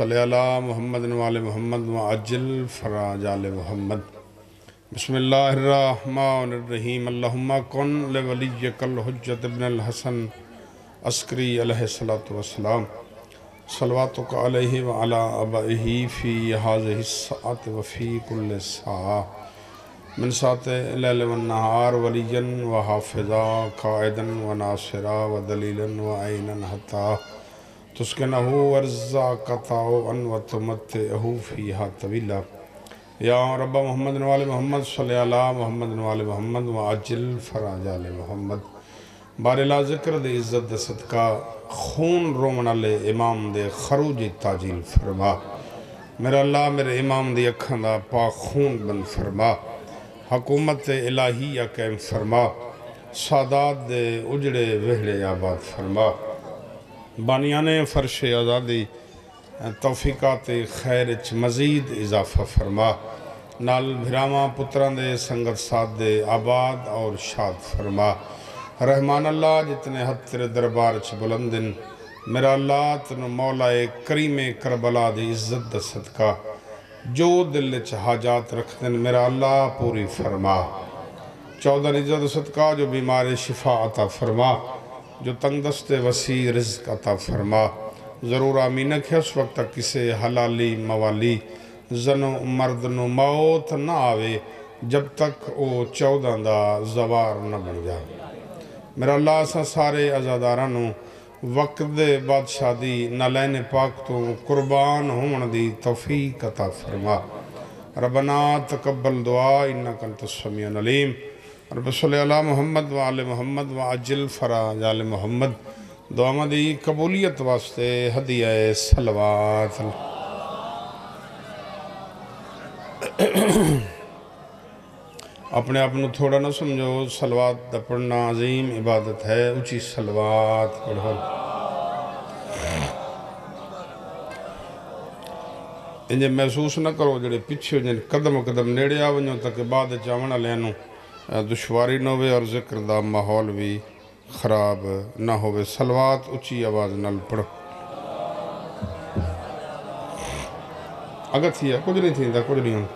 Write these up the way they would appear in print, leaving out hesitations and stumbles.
صلی اللہ محمد وآل محمد وعجل فرج آل محمد۔ بسم اللہ الرحمن الرحیم۔ اللہم کن لولیک الحجت ابن الحسن عسکری علیہ السلام صلواتک علیہ وعلی آبائہ فی ہذہ الساعۃ وفی کل ساعہ من ساعت اللیل والنہار ولیا وحافظا قائدا وناصرا ودلیلا وعینا حتی تسکنہ ورزاک طوعا وتمتعہ فیہا طویلا۔ یا رب محمد وآل محمد صلی اللہ محمد وآل محمد وعجل فرج آل محمد۔ بارلا ذکر دے عزت دے صدقہ خون رومن لے امام دے خروج تاجیل فرما۔ میرا اللہ میرے امام دی اکھاں دا پاک خون بند فرما۔ حکومت الہیہ قائم فرما۔ سادات دے اجڑے وہڑے آباد فرما۔ بانیان فرش آزادی توفیقات خیرچ مزید اضافہ فرما۔ نال بھراما پتران دے سنگت ساتھ دے آباد اور شاد فرما۔ رحمان اللہ جتنے حد تیرے دربار چ بلندن، میرا اللہ تنو مولا کریم کربلا دی عزت دا صدقہ جو دل چ حاجات رکھ دن میرا اللہ پوری فرما۔ 14 عزت صدقہ جو بیمار شفا عطا فرما، جو تنگ دست وسیع رزق عطا فرما۔ ضرور آمین کہ اس وقت تک کسے حلالی موالی زن و مرد نو موت نہ آوے جب تک او 14 دا زوار نہ بن جائے۔ میرا اللہ سا سارے عزادارانو وقت دے بادشاہ دی نالین پاک تو قربان ہون دی توفیق عطا فرما۔ ربنا تقبل دعا انکا انت السمیع العلیم۔ رب صلی اللہ محمد وآل محمد وعجل فرج آل محمد۔ دعا مدی قبولیت واسطے ہدیہ صلوات۔ اپنے آپ تھوڑا نہ سمجھو، صلوات دا پڑھنا عظیم عبادت ہے، اچھی صلوات پڑھو۔ انجھے محسوس نہ کرو جڑے پچھے جن قدم قدم نیڑے آونجو تاکہ بعد چاونا لینو دشواری نہ ہوئے اور ذکر دا ماحول بھی خراب نہ ہوئے۔ صلوات اچھی آواز نال پڑھو۔ اگر تھی ہے کچھ نہیں تھی کچھ نہیں ہوں۔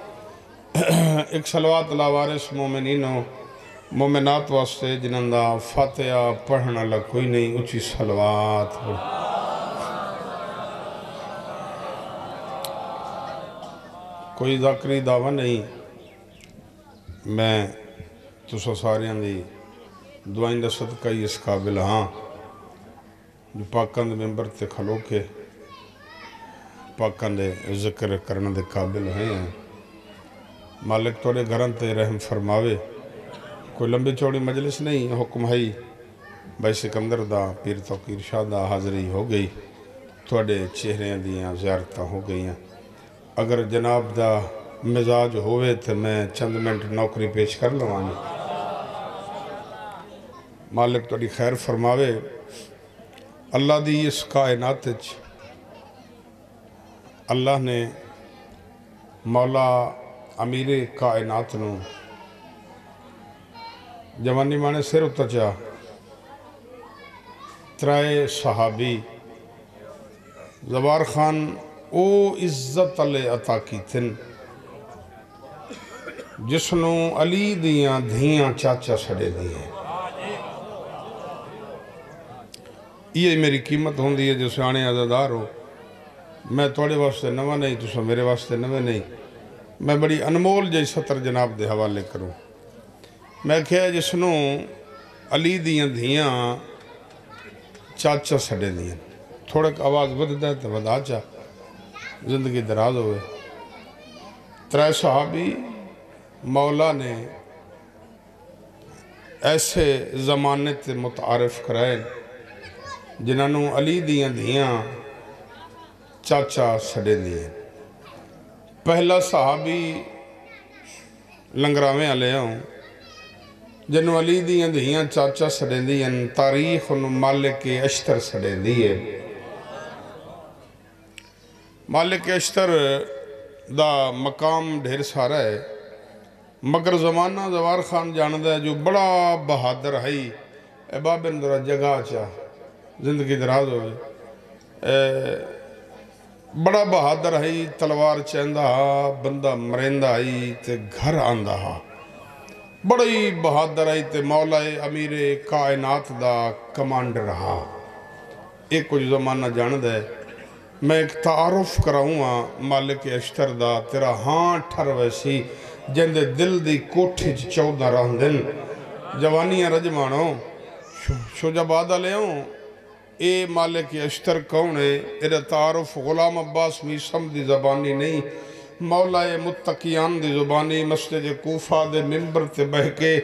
ایک صلوات لاوارس مومنینوں مومنات واسطے جنہاں دا فاتحہ پڑھنا لگ کوئی نہیں، اچھی صلوات پڑھو۔ کوئی ذاکری دعویٰ نہیں، میں تو ساریاں دی دعائیں دا صدقہ ہی اس قابل ہاں جو پاکاں دے ممبر تے کھلو کے پاکاں دے ذکر کرنے دے قابل ہیں۔ مالک توڑے گھران تے رحم فرماوے۔ کوئی لمبی چوڑی مجلس نہیں، حکم ہے بھائی سکندر دا پیر توقیر شاہ دا حاضری ہو گئی، توڑے چہرے دیاں زیارتاں ہو گئی ہیں۔ اگر جناب دا مزاج ہوئے تو میں چند منٹ نوکری پیش کر لوانی۔ مالک توڑی خیر فرماوے۔ اللہ دی اس کائنات اللہ نے مولا امیر کائنات نو جوانی مانے سر اتچا، ترائے صحابی زوار خان او عزت علی عطا کی تن جسنو علی دیاں دھیاں چاچا سڑے دیئے۔ یہ میری قیمت ہوندی ہے جو سیانے عزادار ہو۔ میں توڑے واسطے نوہ نہیں، تو میرے واسطے نوہ نہیں۔ میں بڑی انمول جائی سطر جناب دے حوالے کروں۔ میں کہا جسنو علی دیاں دھیاں چاچا سڑے دیاں، تھوڑا آواز بدھ ہے تو بدا چا زندگی دراز ہوئے۔ ترائے صحابی مولا نے ایسے زمانے تے متعارف کرائے جنہوں علی دیاں دھیاں چاچا سڑے دیاں۔ پہلا صحابی لنگراویں علیہ ہوں جنہوں علی دیاں دھیاں چاچا سڑے دیاں، تاریخ انہوں مالک اشتر سڑے دیئے۔ مالک اشتر دا مقام ڈھیر سارا ہے، مگر زمانہ زوار خان جاندہ ہے جو بڑا بہادر ہے۔ اے بابن درہ جگہ چاہ زندگی دراز ہوئے۔ بڑا بہادر ہے تلوار چہندہ بندہ مرندہ آئی تے گھر آندہ بڑی بہادر آئی تے مولا امیر کائنات دا کمانڈر رہا۔ ایک کچھ زمانہ جاند ہے میں ایک تعارف کراؤں مالک اشتر دا تیرا ہاں ٹھر ویسی جندے دل دی کوٹھی 14 راندن جوانیاں رجمانوں شجابادہ لے ہوں اے مالک اشتر کون ہے؟ ایرا تعارف غلام عباس میسم دی زبانی نہیں، مولا متقیان دی زبانی مسجد کوفہ دے ممبر تے بہ کے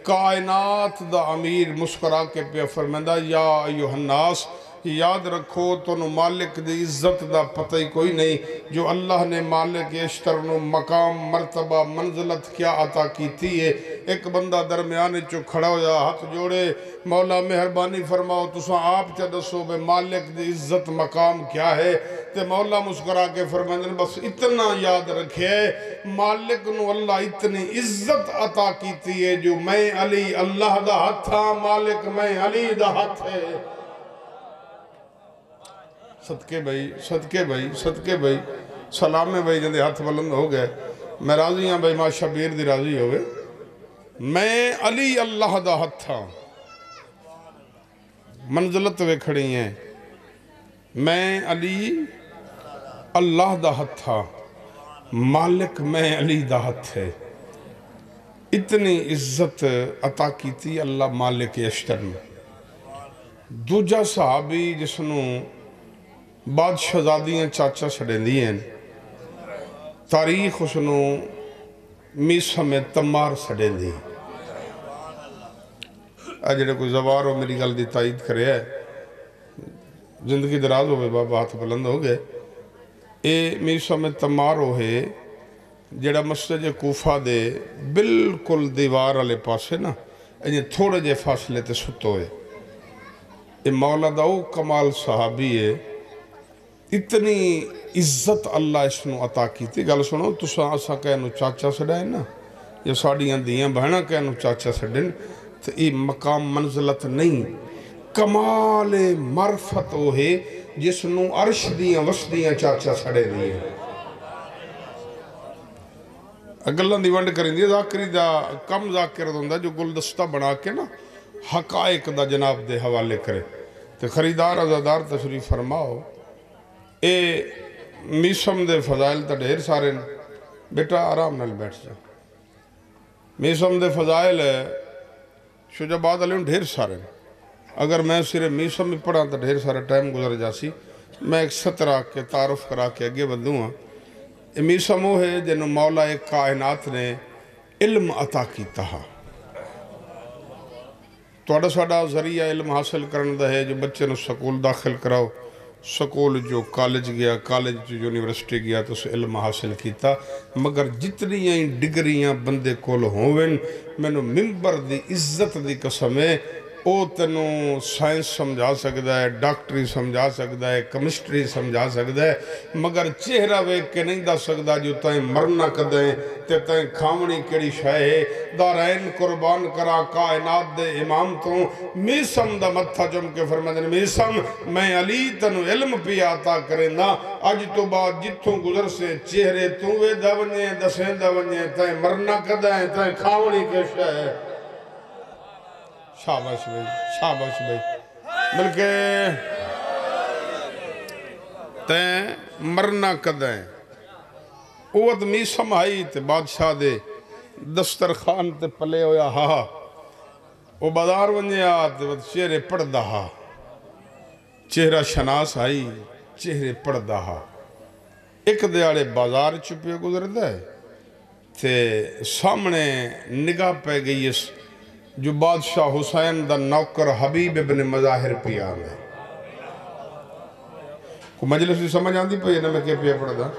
کائنات دا امیر مسکرا کے پہ فرمندہ یا ایوہ الناس یاد رکھو تو نو مالک دی عزت دا پتہ ہی کوئی نہیں جو اللہ نے مالک اشتر نو مقام مرتبہ منزلت کیا عطا کیتی ہے۔ ایک بندہ درمیانے چو کھڑا ہویا ہاتھ جوڑے مولا مہربانی فرماؤ تساں آپ چا دسو بے مالک دی عزت مقام کیا ہے؟ تے مولا مسکرا کے فرمائیں بس اتنا یاد رکھے مالک نو اللہ اتنی عزت عطا کیتی ہے جو میں علی اللہ دا ہاتھ تھا مالک میں علی دا ہاتھ ہے۔ صدقے بھائی صدقے بھائی صدقے بھائی سلام میں بھائی جندے ہاتھ بلند ہو گئے میں راضی ہاں بھائی ماں شبیر دی راضی ہوئے میں علی اللہ دا ہاتھ تھا منزلت وے کھڑی ہیں میں علی اللہ دا ہاتھ تھا مالک میں علی دا ہاتھ ہے۔ اتنی عزت عطا کی تھی اللہ مالک اشتر میں۔ دوجہ صحابی جسنوں بعد شہزادیاں چاچا سڑیں دی ہیں تاریخ اسنوں میسم تمار سڑیں دی اجڑے کوئی زوار ہو میری گل دی تائید کرے ہے زندگی دراز ہوئے بابا ہاتھ بلند ہو گئے اے میسم تمار ہوئے جڑا مسجد کوفہ دے بالکل دیوار والے پاسے نا انہیں تھوڑے جے فاصلے تے ست ہوئے اے مولا داؤ کمال صحابی ہے اتنی عزت اللہ اس نو عطا کی تھی گل سنو تساں اساں کہنو چاچا سڑائیں نا یا ساڑیاں دیاں بہنا کہنو چاچا سڑیں تو یہ مقام منزلت نہیں کمال معرفت وہ ہے جس نو عرش دیاں وسدیاں چاچا سڑے دیاں اگلہ دی ونڈ کریں دی ذاکری دا کم ذاکر دوندا جو گلدستہ بنا کے نا حقائق دا جناب دے حوالے کرے تو خریدار ازادار تشریف فرماؤ اے میسم دے فضائل تا ڈھیر سارے بیٹا آرام نال بیٹھ جا میسم دے فضائل شجاباد علیہ ڈھیر سارے اگر میں صرف میسم میں پڑھا تا ڈھیر سارے ٹائم گزر جاسی میں ایک سطرہ کے تعارف کرا کے اگے بدوں ہاں میسم وہ ہے جنہوں مولا ایک کائنات نے علم عطا کیتا ہے توڑا ساڑا ذریعہ علم حاصل کرنا ہے جو بچے نو سکول داخل کراؤ سکول جو کالج گیا کالج جو یونیورسٹی گیا تو اسے علم حاصل کیتا مگر جتنی ڈگریاں بندے کول ہوئن میں نو ممبر دی عزت دی قسم ہے او تنو سائنس سمجھا سکتا ہے ڈاکٹری سمجھا سکتا ہے کیمسٹری سمجھا سکتا ہے مگر چہرہ ویک کے نہیں دا سکتا جو تائیں مرنا کدیں تے تائیں کھامنی کڑی شاہے دارین قربان کرا کائنات دے امام تو میسم دا متھا جم کے فرمائے میسم میں علی تنو علم پی آتا کریں نا آج تو بعد جتوں گزر سے چہرے تو وے دونیں دسیں دونیں تائیں مرنا کدیں تائیں کھامنی کے شاہے شاباش بھائی بلکہ تین مرنا کدیں اوت میسم آئی تے بادشاہ دے دسترخان تے پلے ہویا ہاں او بازار ونجے آتے چہرے پڑ دہا چہرہ شناس آئی چہرے پڑ دہا ایک دیاڑے بازار چپے گزر دے تے سامنے نگاہ پہ گئی اس جو بادشاہ حسین دا نوکر حبیب ابن مظاہر پیا میں کو مجلس بھی سمجھ آن دی پہ یہ نہ میں کیا پیا پڑا دا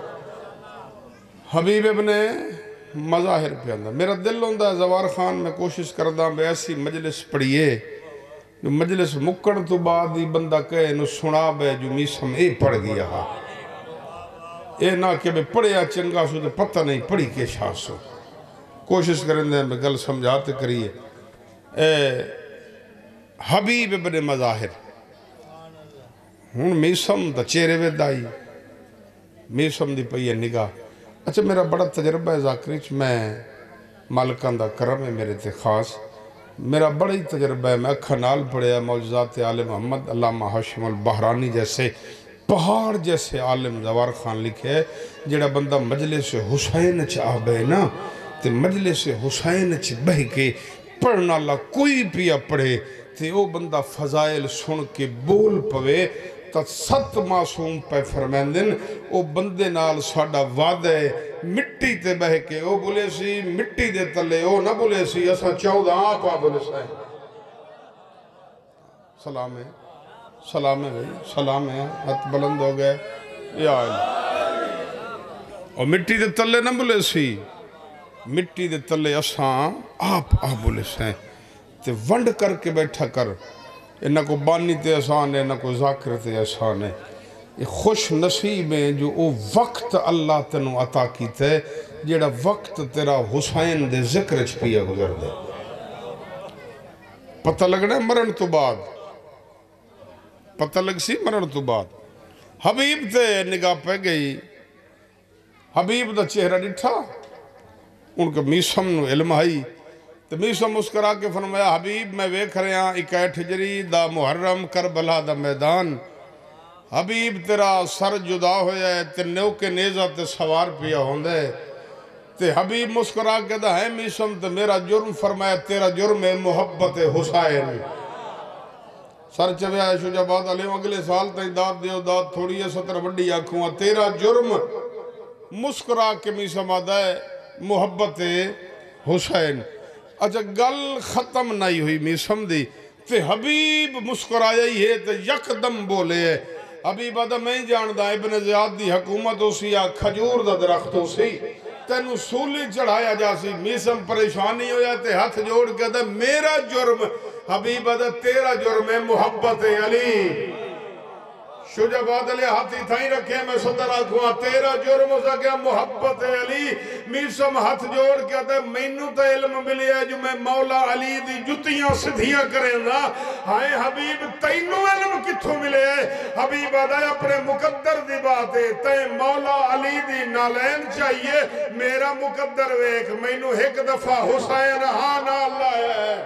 حبیب ابن مظاہر پیا دا میرا دل ہوندہ ہے زوار خان میں کوشش کردہ بے ایسی مجلس پڑھئے جو مجلس مکڑ تو بعد ہی بندہ کہے نو سنا بے جو میسم اے پڑھ گیا ہا اے نہ کہ بے پڑھیا چنگا سو دے پتہ نہیں پڑھی کے شاہ سو کوشش کرندے ہیں بے گل سمجھاتے کریے حبیب ابن مظاہر ہون میسم دا چہرے وے دائی میسم دی پئی ہے نگاہ. اچھا میرا بڑا تجربہ ہے ذاکری میں مالکان دا کرم ہے میرے تے خاص. میرا بڑا ہی تجربہ ہے. میں اکھا نال پڑھیا معجزات آل محمد علامہ ہاشم البحرانی جیسے پہاڑ جیسے عالم زوار خان لکھے ہے. جڑا بندہ مجلس حسین چاہ بے نا تے مجلس حسین چ بہ کے پڑھنا اللہ کوئی پیا پڑھے تے او بندہ فضائل سن کے بول پوے تا 7 معصوم پہ فرمیندن او بندے نال ساڈا وعدہ ہے مٹی تے بہ کے او بولے سی مٹی دے تلے او نہ بولے سی اسا 14 آپ بولے سائیں. سلام ہے سلام ہے بھائی سلام ہے. ہاتھ بلند ہو گئے یا اور مٹی دے تلے نہ بولے سی مٹی دے تلے اساں آپ بولے سائیں تے ونڈ کر کے بیٹھا کر. نہ کو بانی تے آسان ہے نہ کو ذاکر تے آسان ہے. یہ خوش نصیب ہے جو او وقت اللہ تنو عطا کیتا ہے جیڑا وقت تیرا حسین دے ذکر چ پیا گزر دے. پتہ لگنا ہے مرن تو بعد پتہ لگ سی مرن تو بعد. حبیب تے نگاہ پہ گئی. حبیب دا چہرہ ڈٹھا ان کا میسم نو علم آئی تو میسم مسکرا کے فرمایا حبیب میں ویکھ رہے ہیں 21 ہجری دا محرم کربلا دا میدان. حبیب تیرا سر جدا ہویا ہے تے نیو کے نیزہ تے سوار پیا ہوندے تے حبیب مسکرا کے دا ہے میسم تے میرا جرم فرمایا تیرا جرم ہے محبت حسین. سر چویا ہے شجاباد علیہ اگلے سال تھی داد دیو داد تھوڑی ہے 17 بڑی آنکھوں تیرا جرم مسکرا کے میسم آدھا ہے محبت حسین. اچھا گل ختم نہیں ہوئی میسم دی تے حبیب مسکرایا ہی ہے تے یک دم بولے ہے. حبیب آدھا میں ہی جاندہ ابن زیاد دی حکومت ہو سی یا کھجور دا درخت ہو سی تینو سولی چڑھایا جا سی. میسم پریشانی ہو جاتے ہاتھ جوڑ کے دا میرا جرم حبیب آدھا تیرا جرم ہے محبت علی. شجاباد علیہ ہاتھی تھائی رکھے میں صدر آکھواں تیرا جرم ہو سکیا محبت علی. میسم ہاتھ جوڑ کے آتا ہے مینو تا علم ملی ہے جو میں مولا علی دی جتیاں سدھیاں کریں دا. ہائے حبیب تینو علم کتھوں ملے ہے. حبیب آتا ہے اپنے مقدر دی بات ہے تین مولا علی دی نالین چاہیے میرا مقدر ویک مینو ایک دفعہ حسین ہاں اللہ ہے.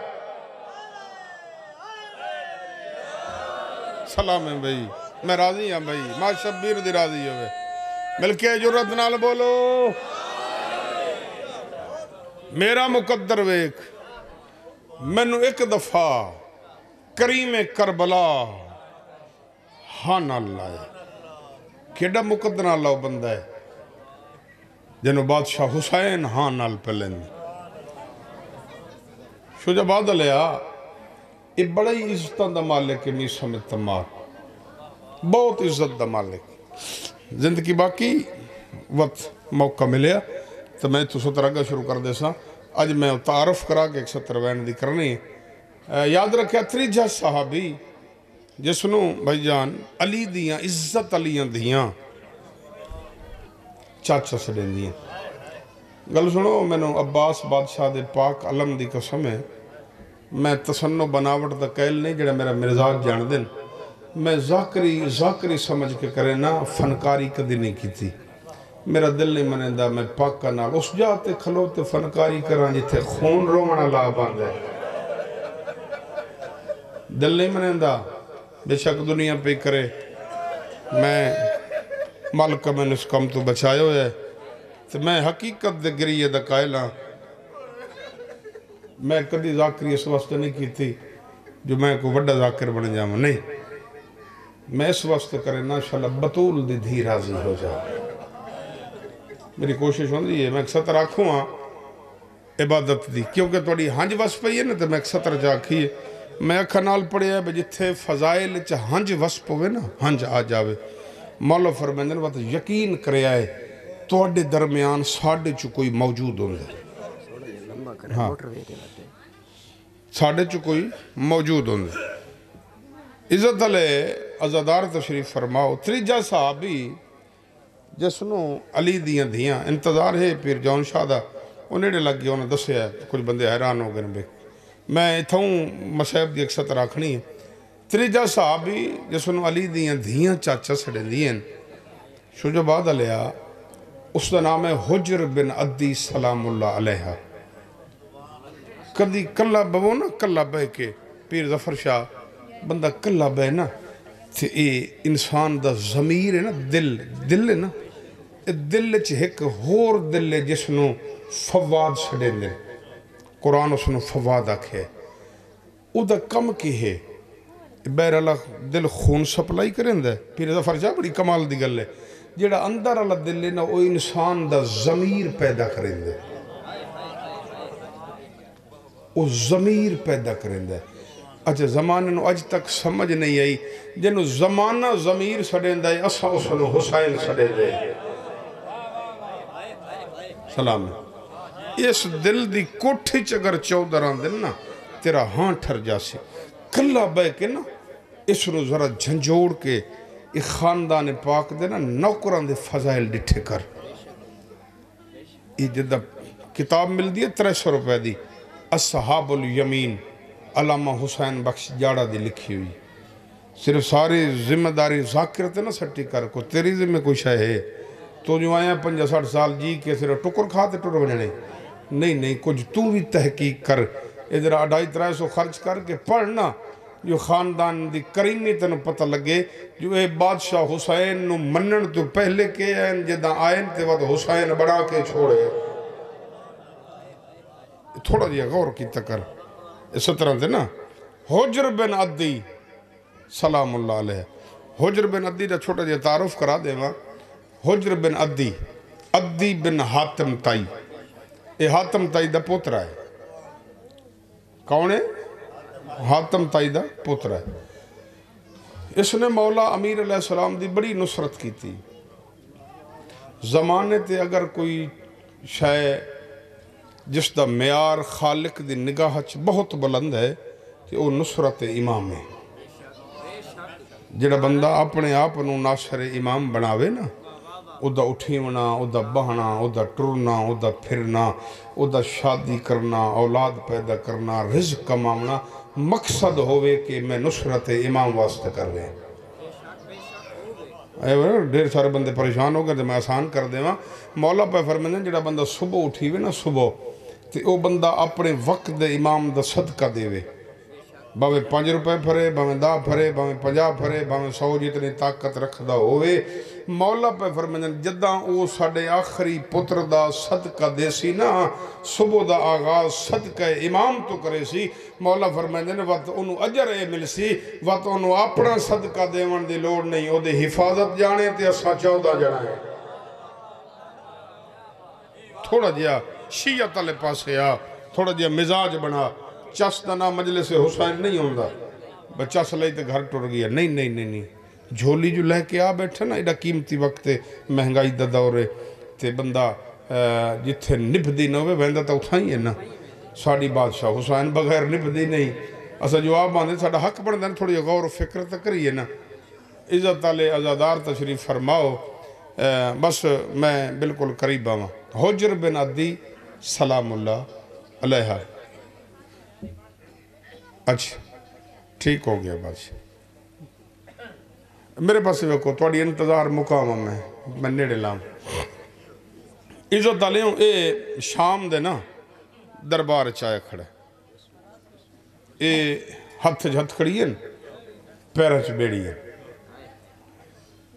سلام ہے بھئی میں راضی ہوں بھئی ماں شبیر دی راضی ہوئے ملکے جرت نال بولو میرا مقدر ویک مینو ایک دفعہ کریم کربلا ہاں اللہ ہے. کیڑا مقدر اللہ بندہ ہے جنہوں بادشاہ حسین ہاں نال پلن. شجاباد علیہ یہ بڑا ہی عزتاں دا مالک ہے میسم تمار بہت عزت دا مالک. زندگی باقی وقت موقع ملیا تو میں تو ستر اگا شروع کر دے سا. آج میں تعارف کرا کے 190 دی کرنی ہے. یاد رکھیا تریجہ صحابی جسنو بھائی جان علی دیاں عزت علیاں دیاں چاچا سڑیں دیاں. گل سنو میں نو عباس بادشاہ دے پاک علم دی قسم ہے میں تصنع بناوٹ دا قیل نہیں جڑا میرا مرزاق جان دن میں ذاکری سمجھ کے کرے نا فنکاری کدی نہیں کی تھی. میرا دل نہیں منندہ میں پاکا نال اس جاتے کھلوتے فنکاری کران جتے خون رومنا لا باندھے. دل نہیں منندہ بے شک دنیا پہ کرے میں مالکہ میں نے اس کم تو بچائے ہوئے تو میں حقیقت دے گریہ دا قائلہ میں کدی ذاکری اس واسطے نہیں کی تھی جو میں کو وڈا ذاکر بن جاؤں نہیں. میں اس واسطے کرے نا انشاءاللہ بطول دی دھی راضی ہو جائے. میری کوشش ہوندی ہے میں 170 آنکھوں ہاں عبادت دی کیونکہ توڑی ہنج وس پئی ہے نا تو میں 170 جاکھی ہے. میں اکھا نال پڑے ہے جتھے فضائل چا ہنج وس پوے نا ہنج آ جاوے. مولا فرمائندن وقت یقین کرے آئے توڑے درمیان ساڑھے چو کوئی موجود ہوندے. ہاں ساڑھے چو کوئی موجود ہوندے. عزت علیہ عزادار تشریف فرماؤ. تریجہ صحابی جسنو علی دیاں دیاں انتظار ہے پیر جون شاہ دا انہیں لگ گیا انہیں دسے ہے کچھ بندے حیران ہو گئے بے. میں اتھاؤں مصیب دی 170 آکھنی ہے. تریجہ صحابی جسنو علی دیاں دیاں چاچا سڑے دیاں شجباد علیہ اس کا نام ہے حجر بن عدی سلام اللہ علیہ. کدی کلا بو نا کلا بہ کے پیر ظفر شاہ بندہ کلا بہ نا تے اے انسان دا ضمیر ہے نا دل ہے نا دل چ ایک ہور دل ہے جس نو فواد چھڑے دے. قرآن اس نو فواد آکھے او دا کم کی ہے بہر اللہ دل خون سپلائی کریں دے. پیر ظفر شاہ بڑی کمال دی گل ہے جیڑا اندر اللہ دل ہے نا وہ انسان دا ضمیر پیدا کریں دے. وہ ضمیر پیدا کریں دے. اچھا زمانے نو اج تک سمجھ نہیں آئی جنو زمانہ ضمیر سڑیں دے اسا اس نو حسین سڑے دے. سلام. اس دل دی کوٹھی چگر 14 دن نا تیرا ہاں ٹھر جاسے کلا بے کے نا اس نو ذرا جھنجوڑ کے ایک خاندان پاک دے نا نوکران دے فضائل ڈٹھے کر. یہ جدہ کتاب مل دی ہے 300 روپے دی اصحاب الیمین علامہ حسین بخش جاڑا دی لکھی ہوئی. صرف ساری ذمہ داری ذاکرت نا سٹی کر کو تیری ذمہ کوئی شے ہے تو جو آیا 50-60 سال جی کے صرف ٹکر کھاتے ٹر بجنے نہیں کچھ تو بھی تحقیق کر ادھر 250-300 خرچ کر کے پڑھنا جو خاندان دی کریمی تنو پتہ لگے جو اے بادشاہ حسین نو منن تو پہلے کے ہیں جدہ آئین تے وقت حسین بڑا کے چھوڑے. تھوڑا جیا غور کی تکر اس طرح دے نا حجر بن عدی سلام اللہ علیہ. حجر بن عدی دا چھوٹا جیا تعارف کرا دے ماں. حجر بن عدی بن حاتم تائی. اے حاتم تائی دا پوترہ ہے. کون ہے؟ حاتم تائی دا پوترہ ہے. اس نے مولا امیر علیہ السلام دی بڑی نصرت کی تھی. زمانے تے اگر کوئی شے جس دا معیار خالق دی نگاہ بہت بلند ہے کہ وہ نصرت امام ہے. جڑا بندہ اپنے آپ نو ناصر امام بناوے نا او دا اٹھیونا او دا بہنا او دا ٹرنا او دا پھرنا او دا شادی کرنا اولاد پیدا کرنا رزق کماونا مقصد ہوئے کہ میں نصرت امام واسطہ کر لیں. ڈھیر سارے بندے پریشان ہو گئے تو میں آسان کر دے. مولا پہ فرمائیں جڑا بندہ صبح اٹھیوے نا صبح تے او بندہ اپنے وقت دے امام دا صدقہ دے وے. باوے 5 روپے پھرے باوے 10 پھرے باوے 50 پھرے باوے 100 جتنی طاقت رکھدا ہوئے. مولا پہ فرمائیں جداں او ساڑے آخری پتر دا صدقہ دے سی نا صبح دا آغاز صدقہ امام تو کرے سی. مولا فرمائیں وقت انہوں اجر اے مل سی وقت انہوں اپنا صدقہ دیون دی لوڑ نہیں او دے حفاظت جانے تے اساں 14 جانے. تھوڑا جیا شیعت والے پاسے آ تھوڑا جیا مزاج بنا. چس دا نام مجلس حسین نہیں ہوندا بچہ سلائی تے گھر ٹر گیا. نہیں جھولی جو لے کے آ بیٹھا نا ایڈا قیمتی وقت مہنگائی دا دورے تے بندہ جتھے نبھ دی نہ ہوئے بہندہ تا اٹھائیں ہے نا. ساڑی بادشاہ حسین بغیر نبھ دی نہیں. اسا جواب آنے ساڑا حق بڑھ دیں تھوڑی غور و فکر تا کریے نا. عزت علی عزادار تشریف فرماؤ. بس میں بالکل قریب آواں. حجر بن عدی سلام اللہ علیہ. اچھا ٹھیک ہو گیا بادشاہ. میرے پاس ویکو تھوڑی انتظار مقام میں نیڑے لام. عزت علیوں اے شام دے نا دربار چائے کھڑے اے ہتھ جھت کھڑی ہے پیرچ بیڑی ہے.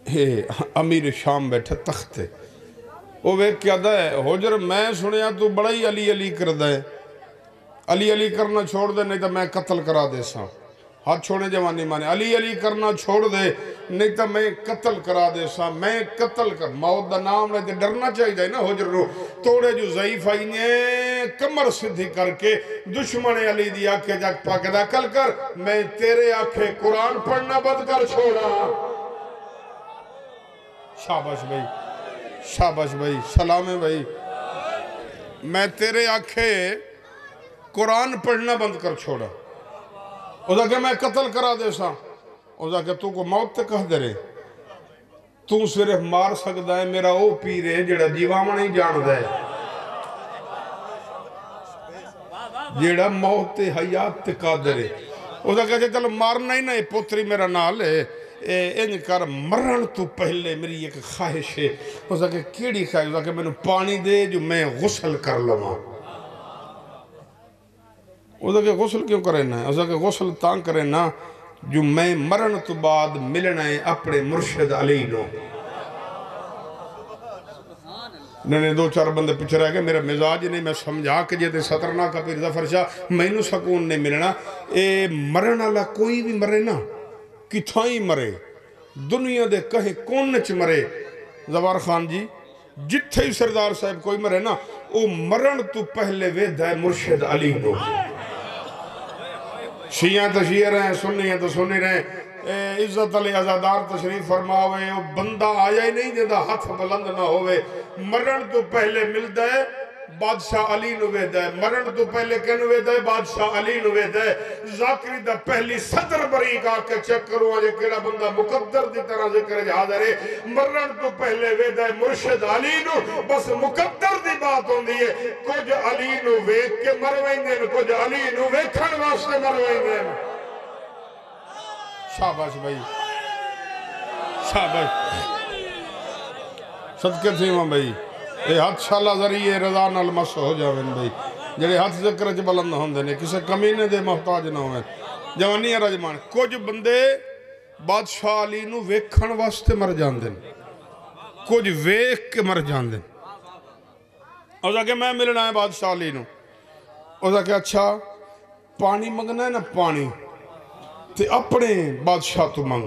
اے امیر شام بیٹھے تخت ہے. وہ ویک کیا دا ہے حجر میں سنیا تو بڑا ہی علی کر دا ہے. علی کرنا چھوڑ دے نہیں تو میں قتل کرا دے سا. ہاتھ چھوڑے جوانی مانے علی کرنا چھوڑ دے نہیں تو میں قتل کرا دے سا. میں قتل کر موت دا نام نہیں تے ڈرنا چاہی دے نا. حجر رو توڑے جو ضعیف آئینے کمر صدھی کر کے دشمن علی دی آنکھیں جاک پاکدہ کل کر میں تیرے آنکھیں قرآن پڑھنا بند کر چھوڑا. شاباش بھائی سلام ہے بھائی. میں تیرے آنکھیں قرآن پڑھنا بند کر چھوڑا. او دا کہ میں قتل کرا دے سا. او دا کہ تو کو موت تے کہہ دے رہے تو صرف مار سکتا ہے میرا او پیرے جڑا جیوامن ہی جان دے جڑا موت تے حیات تے قادر ہے. او دا کہ چلو مارنا ہی نہیں پوتری میرا نال ہے انج کر مرن تو پہلے میری ایک خواہش ہے. اس کہ کیڑی خواہش؟ اس کہ میں پانی دے جو میں غسل کر لواں. اس کہ غسل کیوں کرے نا؟ اس کہ غسل تاں کرے نا جو میں مرن تو بعد ملنا ہے اپنے مرشد علی نو. نے دو چار بندے پیچھے رہ گئے، میرا مزاج نہیں، میں سمجھا کہ جے سطرنا کا پیر ظفر شاہ میں نو سکون نہیں ملنا. اے مرن والا کوئی بھی مرے نا، کتھائی مرے، دنیا دے کہیں کونچ مرے. زوار خان جی جتھے ہی سردار صاحب کوئی مرے نا، او مرن تو پہلے وید ہے مرشد علی نو. شیعہ تو شیعہ رہیں، سنی ہیں تو سنی رہیں. عزت علی عزادار تشریف فرماوے، او بندہ آیا ہی نہیں جیدہ ہاتھ بلند نہ ہوئے. مرن تو پہلے ملتا ہے بادشاہ علی نو ویدہ ہے. مرن تو پہلے کن ویدہ ہے بادشاہ علی نو ویدہ ہے. ذاکری دا پہلی صدر بریق آکے چیک کرو آجے کیڑا بندہ مقدر دی طرح ذکر حاضر ہے. مرن تو پہلے ویدہ ہے مرشد علی نو. بس مقدر دی بات ہوں دی ہے، کچھ علی نو ویک کے مروائیں گے، کچھ علی نو ویکھن واسطے مروائیں گے. شاباش بھائی، شاباش. صدقے تھی ماں بھائی، اے ہاتھ شاللہ ذریعے رضا نال مس ہو جاویں بھائی. جڑے ہاتھ ذکر چ بلند ہوندے نے، کسے کمینے دے محتاج نہ ہوئے. جوانی رجمان کچھ بندے بادشاہ علی نو ویکھن واسطے مر جاندے، کچھ ویکھ کے مر جاندے. اوزا کہ میں ملنا ہے بادشاہ علی نو. اوزا کہ اچھا پانی منگنا ہے نا، پانی تے اپنے بادشاہ تو منگ.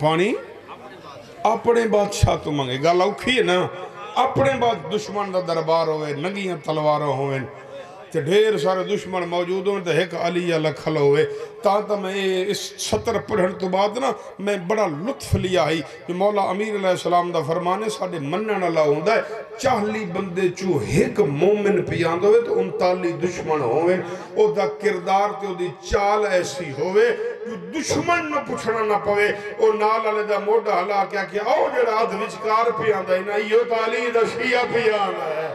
پانی اپنے بادشاہ تو منگے. گل اوکھی ہے نا، اپنے بعد دشمن دا دربار ہوئے، ننگیاں تلواروں ہوئے تے ڈھیر سارے دشمن موجود ہوئے تے ایک علی اللہ کھل ہوئے. تا میں اس سطر پڑھن تو بعد نا میں بڑا لطف لیا ہی کہ مولا امیر علیہ السلام دا فرمانے ساڑھے منن اللہ ہوندہ ہے 40 بندے چو ایک مومن پیاند ہوئے تو 39 دشمن ہوئے. او دا کردار تے او دی چال ایسی ہوئے جو دشمن نہ پوچھنا نہ پوے. او نال علی دا موڑا حلا کیا کہ او جڑا آدھ وچکار پیاند ہے نا، یہ تعالی دا شیعہ پیاند ہے،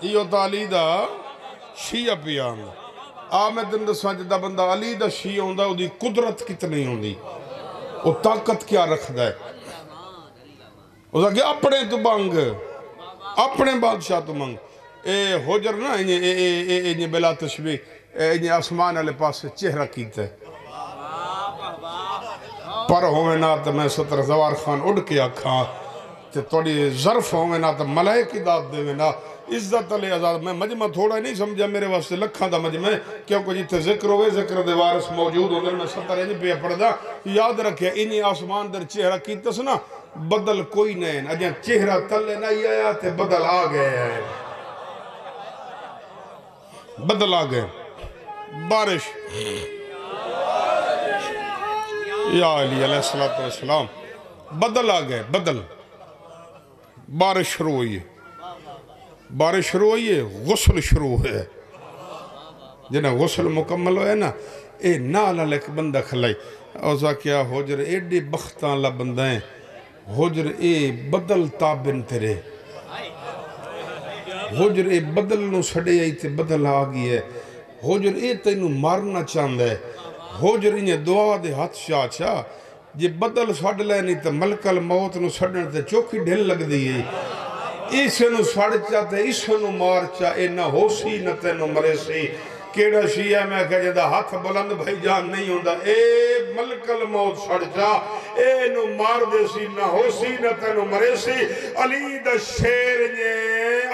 یہ تعالی دا شیعہ پیاند. آمد اندر سانجدہ بندہ علی دا شیعہ ہوندہ او دی قدرت کتنی ہوندی، او طاقت کیا رکھ دائے. او کہ اپنے تو بانگ، اپنے بادشاہ تو منگ. اے حجر نا انہیں بلا تشبیح انہیں آسمان علی پاس سے چہرہ کیتا ہے. پر ہوئے نا تو میں ستر زوار خان اڑ کے آکھاں تے توڑی ظرف ہوئے نا تو ملائکی داد دے نا. عزت علی عزاد میں مجمع تھوڑا نہیں سمجھا میرے واسطے لکھاں دا مجمع ہے، کیونکہ جیتے ذکر ہوئے ذکر دے وارث موجود ہوندر میں ستر انہیں پہ پڑھدا. یاد رکھے انہیں آسمان در چہرہ کیتا سنا بدل کوئی نہیں. اجاں چہرہ تلے نہیں آیا تے بدل آ گئے ہیں، بدل آ گئے. بارش یا علی علیہ السلام بدل آ گئے، بدل. بارش شروع ہوئی ہے، بارش شروع ہوئی ہے، غسل شروع ہے. جنہیں غسل مکمل ہوئے نا اے نال علیک بندہ کھلائی. اوزا کیا حجر ایڈی بختان اللہ بندہ ہیں. حجر اے بدل تابن تیرے، حجر اے بدل نو سڑے آئی تے بدل آگئی ہے. حجر اے تینو مارنا چاند ہے. حجر انہیں دعا دے ہاتھ شاہ چاہ جے بدل سڑ لے نہیں تے ملک الموت نو سڑن تے چوکی ڈھل لگ دی ہے. اسے نو سڑ چاہتے اسے نو مار چاہ اے نہ ہو سی نہ تے نو مرے سی. کیڑا شیعہ میں کہہ جدہ ہاتھ بلند بھائی جان نہیں ہوندہ اے ملک الموت سڑ چاہ اے نو مار دے سی نہ ہو سی نہ تے نو مرے سی. علی دا شیر نے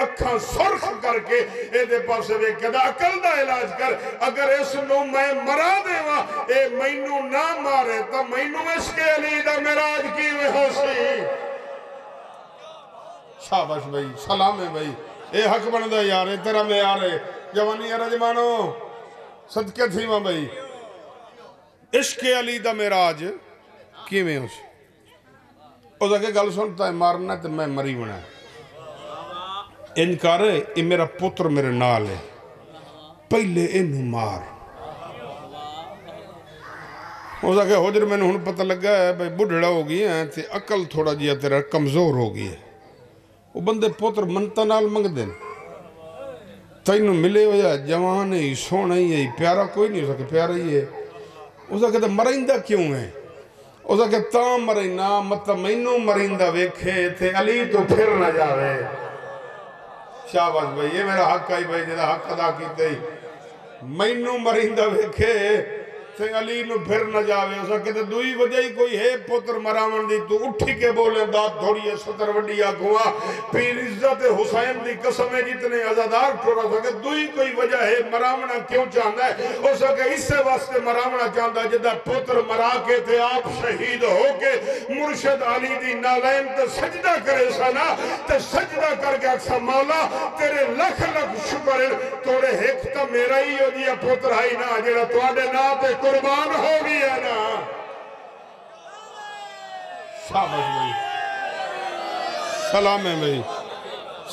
اکھاں سرخ کر کے اے دے پاسے بے کہا عقل دا علاج کر. اگر اس نو میں مرا دے وا اے مینو نہ مارے تا مینو اس کے علی دا مراج کی میں ہو سی. شاباش بھائی، سلام ہے بھائی. اے حق بندہ یارے تیرا میں یارے. جوانی رجمانو صدقے تھی ماں بھائی. عشق علی دا میراج کی میں ہو سی. او دا کہ گل سنتا ہے مارنا تو میں مری بنا ہے. انکار ہے یہ میرا پتر میرے نال ہے، پہلے انہوں مار. او دا کہ حجر میں نے ہن پتہ لگا ہے بھائی بڑھڑا ہو گئی ہیں تے عقل تھوڑا جیا تیرا کمزور ہو گئی ہے. وہ بندے پتر منتا نال منگ دیں تینوں ملے ہویا جوان ہی سونا ہی پیارا کوئی نہیں ہو سکے پیارا ہی ہے اس کا کہتا مرائندہ کیوں ہے اس کا کہتا مرائنہ مطلب مینوں مرائندہ ویکھے تھے علی تو پھر نہ جاوے شاباش بھائی یہ میرا حق آئی بھائی جیدہ حق ادا کیتے ہی مینوں مرائندہ ویکھے تے علی نو پھر نہ جاوے اسا کہتے دوئی وجہ ہی کوئی ہے پتر مراون دی تو اٹھی کے بولے داد دھوڑیے ستر وڈیا گوا پیر عزت حسین دی قسمیں جتنے عزادار ٹھوڑا سکے دوئی کوئی وجہ ہے مراونا کیوں چاہتا ہے اسا کہ اس سے واسطے مراونا چاہتا ہے جدہ پتر مرا کے تھے آپ شہید ہو کے مرشد علی دی نالین تے سجدہ کرے سانا تے سجدہ کر کے اکسا مولا تیرے لکھ لکھ شکر توڑے ایک تا میرا ہی ہو دیا پتر ہائی نا جڑا توڑے نا تے قربان ہو گیا نا شاباش بھائی سلام ہے بھائی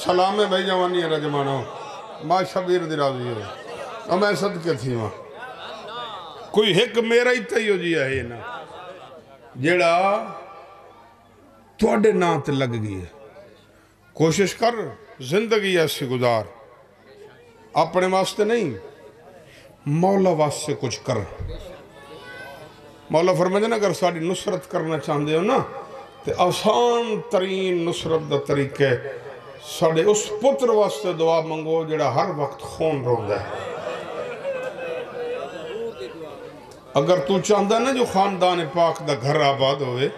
سلام ہے بھائی جوانی ہے رجمانو ماں شبیر دی راضی ہے اور میں صدقے تھی ماں کوئی ایک میرا ہی تیو جی ہے نا جیڑا توڑے نا تے لگ گئی ہے کوشش کر زندگی ایسی گزار اپنے واسطے نہیں مولا واسطے کچھ کر مولا فرمائے نا اگر ساری نصرت کرنا چاہتے ہو نا تو آسان ترین نصرت دا طریقے ساڑھے اس پتر واسطے دعا منگو جڑا ہر وقت خون روندہ ہے اگر تو چاہتا ہے نا جو خاندان پاک دا گھر آباد ہوئے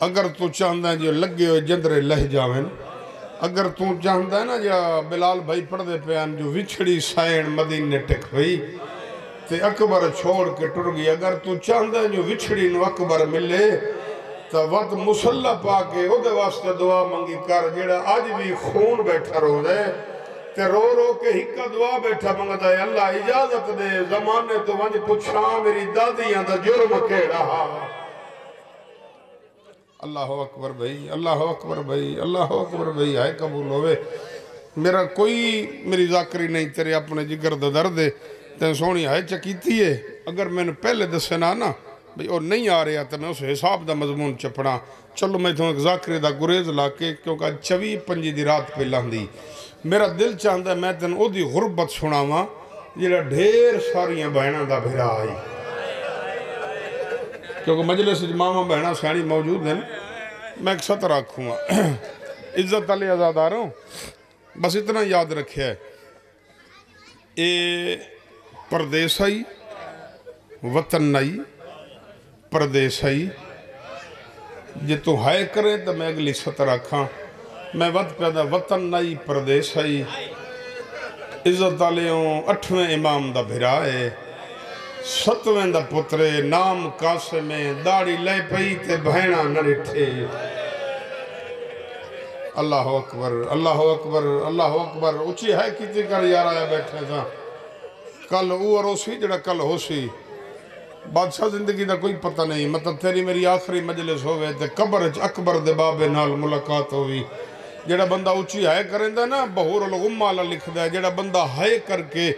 اگر تو چاہتا ہے جو لگے ہوئے جندرے لہ جاویں اگر تو چاہتا ہے نا جو بلال بھائی پڑھ دے پیان جو وچھڑی سائن مدینے ٹک ہوئی تے اکبر چھوڑ کے ٹر گئی اگر تو چاہتا ہے جو وچھڑی نو اکبر ملے تو وقت مسلح پا کے او دے واسطے دعا منگی کر جیڑا آج بھی خون بیٹھا رو دے تے رو رو کے ہکا دعا بیٹھا منگتا ہے اللہ اجازت دے زمانے تو ونج پچھاں میری دادیاں دا جرم کے رہا اللہ اکبر بھائی اللہ اکبر بھائی اللہ اکبر بھائی آئے قبول ہوئے میرا کوئی میری ذاکری نہیں تیرے اپنے جگر دا درد ہے تین سونی آئے چکیتی ہے اگر میں نے پہلے دسنا نا بھئی اور نہیں آ رہا تو میں اس حساب دا مضمون چپڑا چلو میں تو ایک ذاکری دا گریز لاکے کیونکہ 24 دی رات پہ لاندی میرا دل چاہتا ہے میں تین او دی غربت سناواں جیڑا ڈھیر ساریاں بہناں دا بھرا آئی کیونکہ مجلس ماما بہناں سیانی موجود ہیں میں ایک سطر آکھوں گا عزت علی ازاداروں بس اتنا یاد رکھے ہے اے پردیسائی وطن نئی پردیسائی جے تو ہائے کریں تو میں اگلی سطر آکھاں میں وقت پیدا وطن نئی پردیسائی عزت علیوں 8ویں امام دا بھرائے 7ویں دا پترے نام قاسمیں داڑی لے پئی تے بہنہ نہ ڈٹھے اللہ اکبر اللہ اکبر اللہ اکبر اچھی ہے کیتی کر یار آیا بیٹھے تھا کل اوور ہو سی جڑا کل ہو سی بادشاہ زندگی دا کوئی پتہ نہیں مطلب تیری میری آخری مجلس ہوئے تے قبر اکبر دے بابے نال ملاقات ہوئی جڑا بندہ اچھی ہے کریں دا نا بہور الغمہ اللہ لکھ دا ہے جڑا بندہ ہے کر کے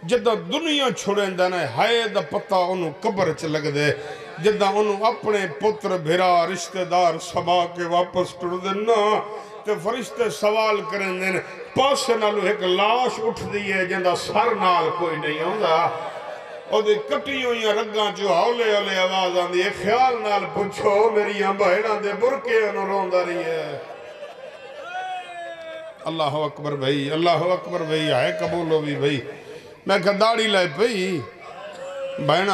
جدہ دنیا چھوڑیں دا نا ہے دا پتہ انہوں قبر چ لگ دے جدہ انہوں اپنے پتر بھرا رشتہ دار سبا کے واپس ٹر دیں نا تے فرشتے سوال کریں دیں پاسے نالو ایک لاش اٹھ دیئے جندہ سر نال کوئی نہیں ہوندہ اور دے کٹیوں یا رگاں جو ہولے ہولے آواز آن دیئے خیال نال پوچھو میری بہناں دے برکے انہوں روندہ رہی ہے اللہ اکبر بھائی اللہ اکبر بھائی آئے قبول ہو بھی بھائی میں کہا داڑی لائے پئی بہنہ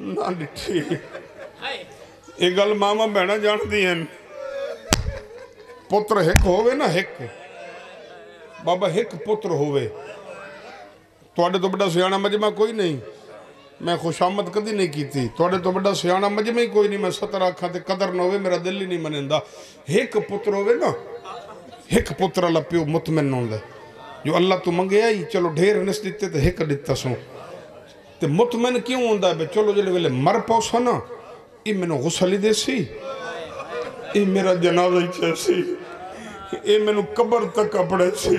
نہ ڈٹھی ایک گل ماما بہنہ جان دی ہیں پتر ہک ہوئے نا ہک بابا ہک پتر ہوئے توڑے تو بڑا سیانہ مجمع کوئی نہیں میں خوش آمد کدی نہیں کی تھی توڑے تو بڑا سیانہ مجمع ہی کوئی نہیں میں 17 آکھاں تے قدر نہ ہوئے میرا دل ہی نہیں منندہ ہک پتر ہوئے نا ہک پتر اللہ پیو مطمئن ہوندہ جو اللہ تو منگے آئی چلو ڈھیر نس دیتے تے ہک دیتا سوں تے مطمئن کیوں ہوندہ ہے چلو جلے ویلے مر پاؤسا نا ای میں نے غسلی دے سی ای میرا جنازہ ہی چیسی ای میں نے قبر تک اپڑے سی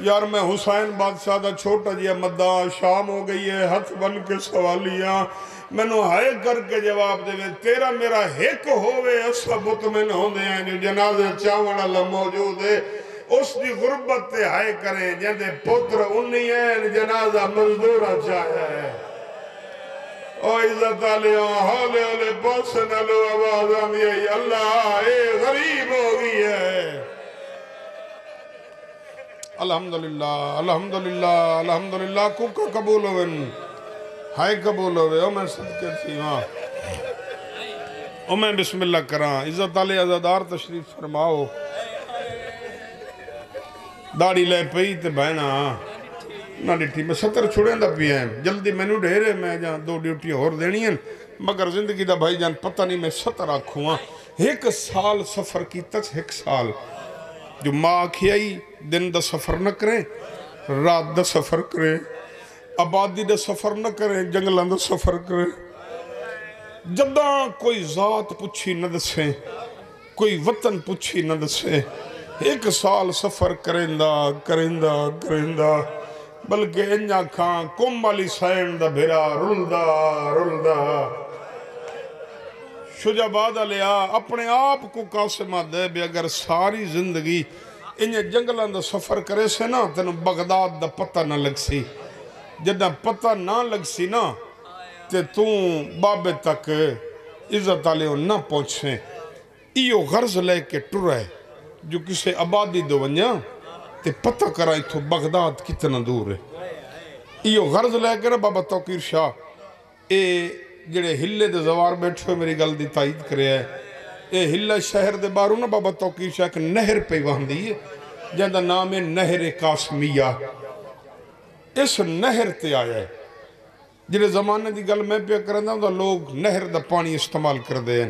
یار میں حسین بادشاہ دا چھوٹا جیا مدہ شام ہو گئی ہے ہتھ بن کے سوالیاں میں نے ہائے کر کے جواب دے تیرا میرا ہیک ہوئے ایسا مطمئن ہوندے ہیں جو جنازہ چاوڑ اللہ موجود ہے اس دی غربت تے ہائے کریں جندے پتر انہی ہیں جنازہ مزدورہ چاہیا ہے او عزت علیہ ہولے ہولے بوس نلو آواز آمی ہے اللہ اے غریب ہو گئی ہے الحمدللہ الحمدللہ الحمدللہ کوکا قبول ہوئے ہائے قبول ہوئے او میں صدقے تھی وہاں او میں بسم اللہ کران عزت علیہ عزادار تشریف فرماؤ داڑی لے پئی تے بہنا نہ ڈٹھی میں 70 چھوڑیں دا پی ہیں جلدی میں نو ڈھیرے میں جہاں 2 ڈیوٹی اور دینی ہیں مگر زندگی دا بھائی جان پتہ نہیں میں 70 آکھوں ہاں 1 سال سفر کی تچ 1 سال جو ماں آکھی آئی دن دا سفر نہ کریں رات دا سفر کریں آبادی دا سفر نہ کریں جنگلان دا سفر کریں جداں کوئی ذات پوچھی نہ دسیں کوئی وطن پوچھی نہ دسیں 1 سال سفر کرندہ بلکہ انجا کھاں کم والی سائن دا بھرا رلدہ شجاباد علیہ اپنے آپ کو قاسمہ دے بھی اگر ساری زندگی انجا جنگلان دا سفر کرے سے نا تینو بغداد دا پتہ نہ لگ سی جدہ پتہ نہ لگ سی نا تے تو بابے تک عزت علیہ نہ پہنچیں ایو غرض لے کے ٹرائے جو کسے آبادی دو ونجا تے پتہ کرائی تو بغداد کتنا دور ہے ایو غرض لے کے نا بابا توقیر شاہ اے جڑے ہلے دے زوار بیٹھے ہوئے میری گل دی تائید کرے ہے اے ہلے شہر دے بارو نا بابا توقیر شاہ ایک نہر پہ وہاں دی ہے جہاں دا نام ہے نہر قاسمیہ اس نہر تے آیا ہے جڑے زمانے دی گل میں پہ کرندہ ہوں دا لوگ نہر دا پانی استعمال کر دیں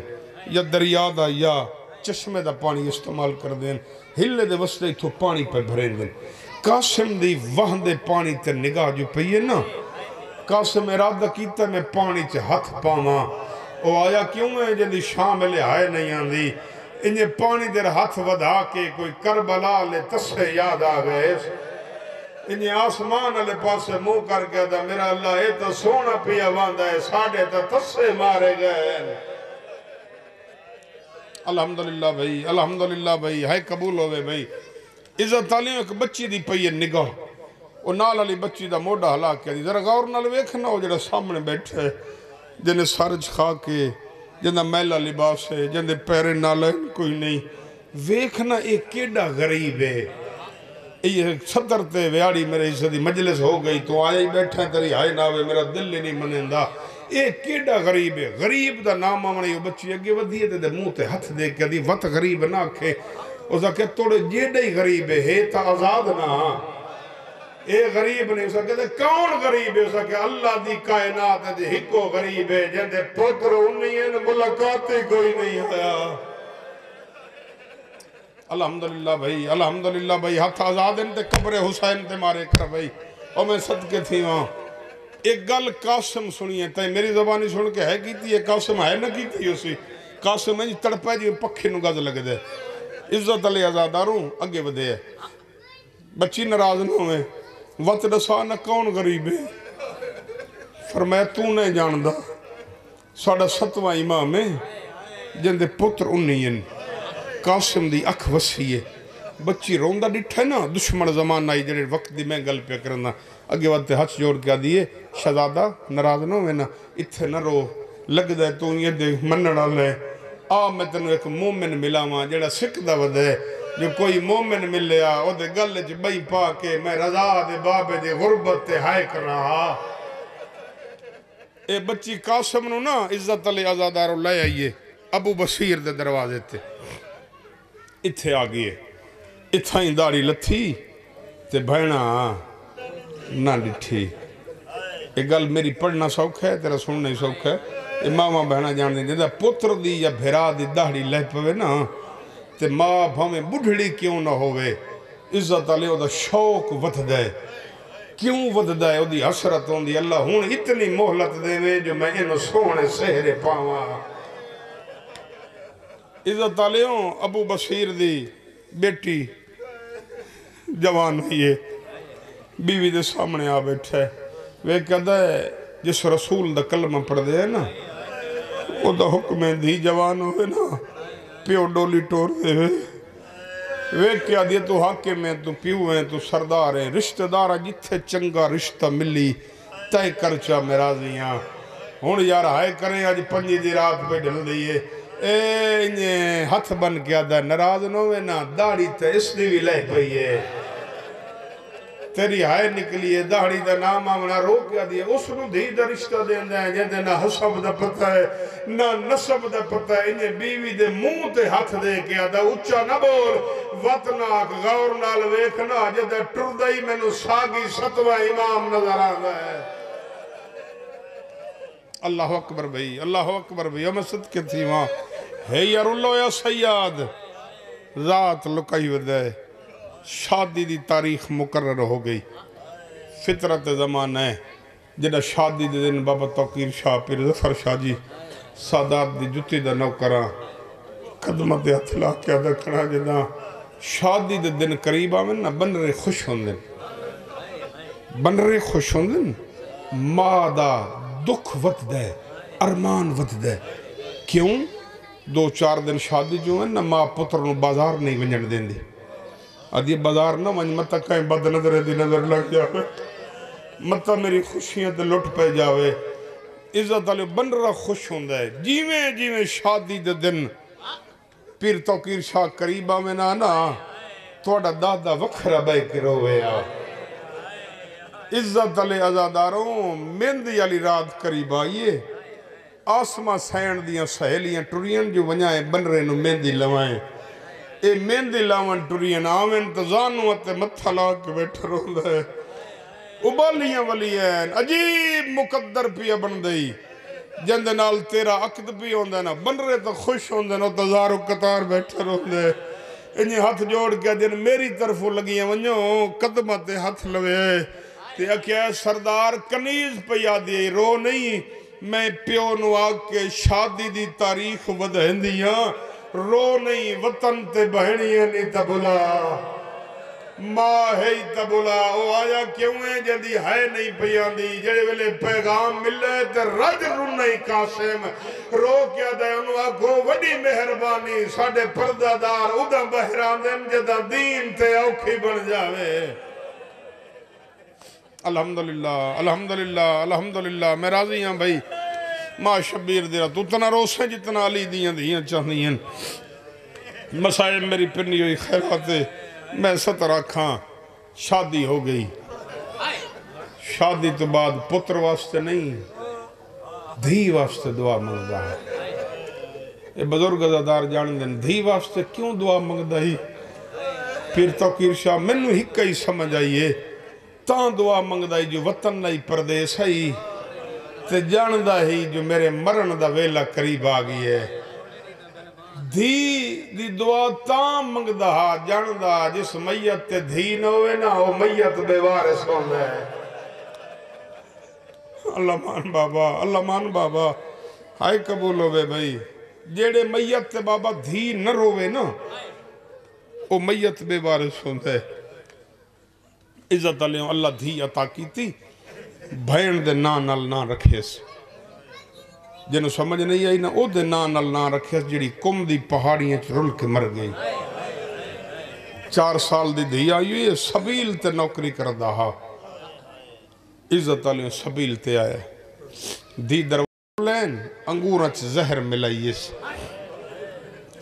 یا دریا دا یا چشمے دا پانی استعمال کر دیں ہلے دے وستے تو پانی پہ بھریں دیں قاسم دی وہن دے پانی تے نگاہ جو پہیے نا قاسم ارادہ کیتا میں پانی چے ہاتھ پاواں او آیا کیوں ہے جن دی شامل آئے نہیں آندی انہیں پانی دیر ہاتھ ودا کے کوئی کربلا لے تسے یاد آ گئے انہیں آسمان علی پاسے منہ کر کے دا میرا اللہ اے تو سونا پیا واندہ ہے ساڑھے تو تسے مارے گئے الحمدللہ بھائی ہائے قبول ہوئے بھائی عزت تعلیم ایک بچی دی پئی نگاہ وہ نال علی بچی دا موڑا ہلا کے دی ذرا غور نال ویکھنا ہو جڑا سامنے بیٹھے جنہیں سارج کھا کے جنہیں میلہ لباس ہے جنہیں پیرے نال کوئی نہیں ویکھنا ایک کیڑا غریب ہے یہ 70 تے ویاڑی میرے حصہ دی مجلس ہو گئی تو آیا ہی بیٹھے تری آئے ناوے میرا دل ہی نہیں منندہ ایک کیڑا غریب ہے غریب دا نام آمنے یہ بچی اگے ودیے تے منہ تے ہتھ دے کے دی وط غریب نہ کھے اسا کہ توڑے جیڑے ہی غریب ہے تا آزاد نہ اے غریب نہیں اسا کہ کون غریب ہے اسا کہ اللہ دی کائنات دی ہکو غریب ہے جندے پتر انہی ہیں ملاقاتی کوئی نہیں آیا الحمدللہ بھائی ہاتھ آزاد ہیں تے قبر حسین تے مارے کر بھائی اور میں صدقے تھی وہاں ایک گل قاسم سنیے تے میری زبانی سن کے ہے کیتی ہے قاسم ہے نہ کیتی اسی قاسم ہے تڑپے جی پکھے نو گز لگ دے عزت علی آزاداروں اگے ودے ہے بچی ناراض نہ ہوئے وقت دسا نہ کون غریب ہے فرمایا تو نہیں جاندہ ساڑھا 7واں امام ہے جندے پتر انہی ہیں قاسم دی اکھ وسیع ہے بچی روندہ ڈٹھا ہے نا دشمن زمان آئی جڑے وقت دی میں گل پہ کرنا اگے وقت ہاتھ جوڑ کیا دیئے شہزادہ ناراض نہ ہوئے نا اتھے نہ رو لگ دے تو یہ دے مننا لے میں تنو ایک مومن ملا ماں جڑا سکھ دا ودے جو کوئی مومن مل لیا او دے گل چ بئی پا کے میں رضا دے بابے دے غربت تے ہائے کر رہا اے بچی قاسم نو نا عزت علی آزادارو لے آئیے ابو بصیر دے دروازے تے اتھے آگئے اتھائیں داڑی لتھی تے بھینا نہ ڈٹھی ایک گل میری پڑھنا سوکھ ہے تیرا سننا ہی سوکھ ہے ماما بہنا جان دیں جدہ پتر دی یا بھیرا دی داڑی لے پوے نا تے ماں بھامیں بڑھڑی کیوں نہ ہوئے عزت علی او دا شوق وط دے کیوں وط دے او دی حسرت ہوں دی اللہ ہون اتنی محلت دے میں جو میں انہوں سونے سہرے پاواں عزت علی ابو بصیر دی بیٹی جوان ہوئی ہے بیوی دے سامنے آ بیٹھے وہ کہتا ہے جس رسول دا کلمہ پڑھ دے ہے نا او دا حکم دی جوان ہوئے نا پیو ڈولی ٹور دے ہوئے ویک کے آدھی تو حاکم ہے تو پیو ہے تو سردار ہے رشتہ دار جتھے چنگا رشتہ ملی تے کرچا میرازیاں ہون یار ہائے کریں آج پنجی دی رات پہ ڈھل دیئے اے انہیں ہتھ بن کے آدھا نراز نوے نا داڑی تے اس دی بھی لہ پئیے تیری ہائے نکلیے داڑی دا نام آمنا رو کیا دیئے اس نو دھی دا رشتہ دین دیں جیندے نہ حسب دا پتہ ہے نہ نسب دا پتہ ہے انہیں بیوی دے منہ تے ہاتھ دے کے آدھا اچھا نہ بول وطناک غور نال ویکھنا جدے ٹردائی میں نو ساگی ستوہ امام نظر آندا ہے اللہ اکبر بھئی اللہ اکبر بھئی ہمیں صدقے تھی وہاں ہے یار اللہ یا سیاد ذات لکائی ودے شادی دی تاریخ مقرر ہو گئی فطرت زمانہ ہے جنہ شادی دے دن بابا توقیر شاہ پیر ظفر شاہ جی سادات دی جتی دا نوکران قدمت اطلاع کیا دکھنا جنہ شادی دے دن قریب آمین نا بن رہے خوش ہوندن بن رہے خوش ہوندن مادہ دکھ وط دے ارمان وط دے کیوں دو چار دن شادی جو ہے نا ماں پتر نو بازار نہیں ونجن دین دی آدھی بازار نہ ونج مطا کہیں بد نظر دی نظر لگ جاوے مطا میری خوشیاں تے لٹ پہ جاوے عزت علی بن رہا خوش ہوندہ ہے جیویں جیویں شادی دے دن پیر توقیر شاہ قریبہ میں نا توڑا دادا وکھرا بے کے روے آ عزت علی ازاداروں مہندی علی رات قریب آئیے آسمہ سین دیاں سہیلیاں ٹورین جو ونجائیں بن رہے نو مہندی لوائیں اے مہندی لاون ٹورین آمین تزانو اتے متھا لا کے بیٹھا روندہ ہے ابالیاں ولیین عجیب مقدر پیا بن دئی جند نال تیرا عقد پی ہوندہ نا بن رہے تو خوش ہوندہ نا تزارو قطار بیٹھا روندہ ہے انہیں ہاتھ جوڑ کے دن میری طرفوں لگیاں ونجو قدمت ہاتھ لوے تے اکیا سردار کنیز پہ یادی رو نہیں میں پیو نو آگ کے شادی دی تاریخ ودہندیاں رو نہیں وطن تے بہنیاں نہیں تبلا ماں ہے تبلا او آیا کیوں ہے جدی ہے نہیں پیان دی جڑے ویلے پیغام ملے تے رج رن نہیں قاسم رو کیا دے انہوں آگو وڈی مہربانی ساڑھے پردہ دار ادھا بہران دن جدہ دین تے اوکھی بن جاوے الحمدللہ الحمدللہ الحمدللہ میں راضی ہوں بھائی ماں شبیر دیرہ تو اتنا روسیں جتنا علی دیاں چاہنی ہیں مسائل میری پرنی ہوئی خیراتے میں ستر آکھاں شادی ہو گئی شادی تو بعد پتر واسطے نہیں دھی واسطے دعا مانگدا ہے اے بزرگ ازادار جان دن دھی واسطے کیوں دعا مانگدا ہی پھر توقیر شاہ منو ہی کئی سمجھ آئیے تاں دعا مانگدا ہی جو وطن نہیں پردیس ہے تے جاندہ ہی جو میرے مرن دا ویلا قریب آگئی ہے دھی دی دعا تاں مانگدا ہا جاندہ جس میت تے دھی نہ ہوئے نا وہ میت بے وارث ہوندہ ہے اللہ مان بابا ہائے قبول ہوئے بھائی جیڑے میت تے بابا دھی نہ روے نا وہ میت بے وارث ہوندہ ہے عزت علیہ اللہ دھی عطا کی تھی بھین دے نال نہ رکھیس جنہوں سمجھ نہیں آئی نا او دے نال نہ رکھیس جڑی کم دی پہاڑیاں رل کے مر گئی 4 سال دی دھی آئی ہوئی سبیل تے نوکری کردہ ہا عزت علیہ سبیل تے آئے دھی دروازہ لین انگور اچھ زہر ملائیس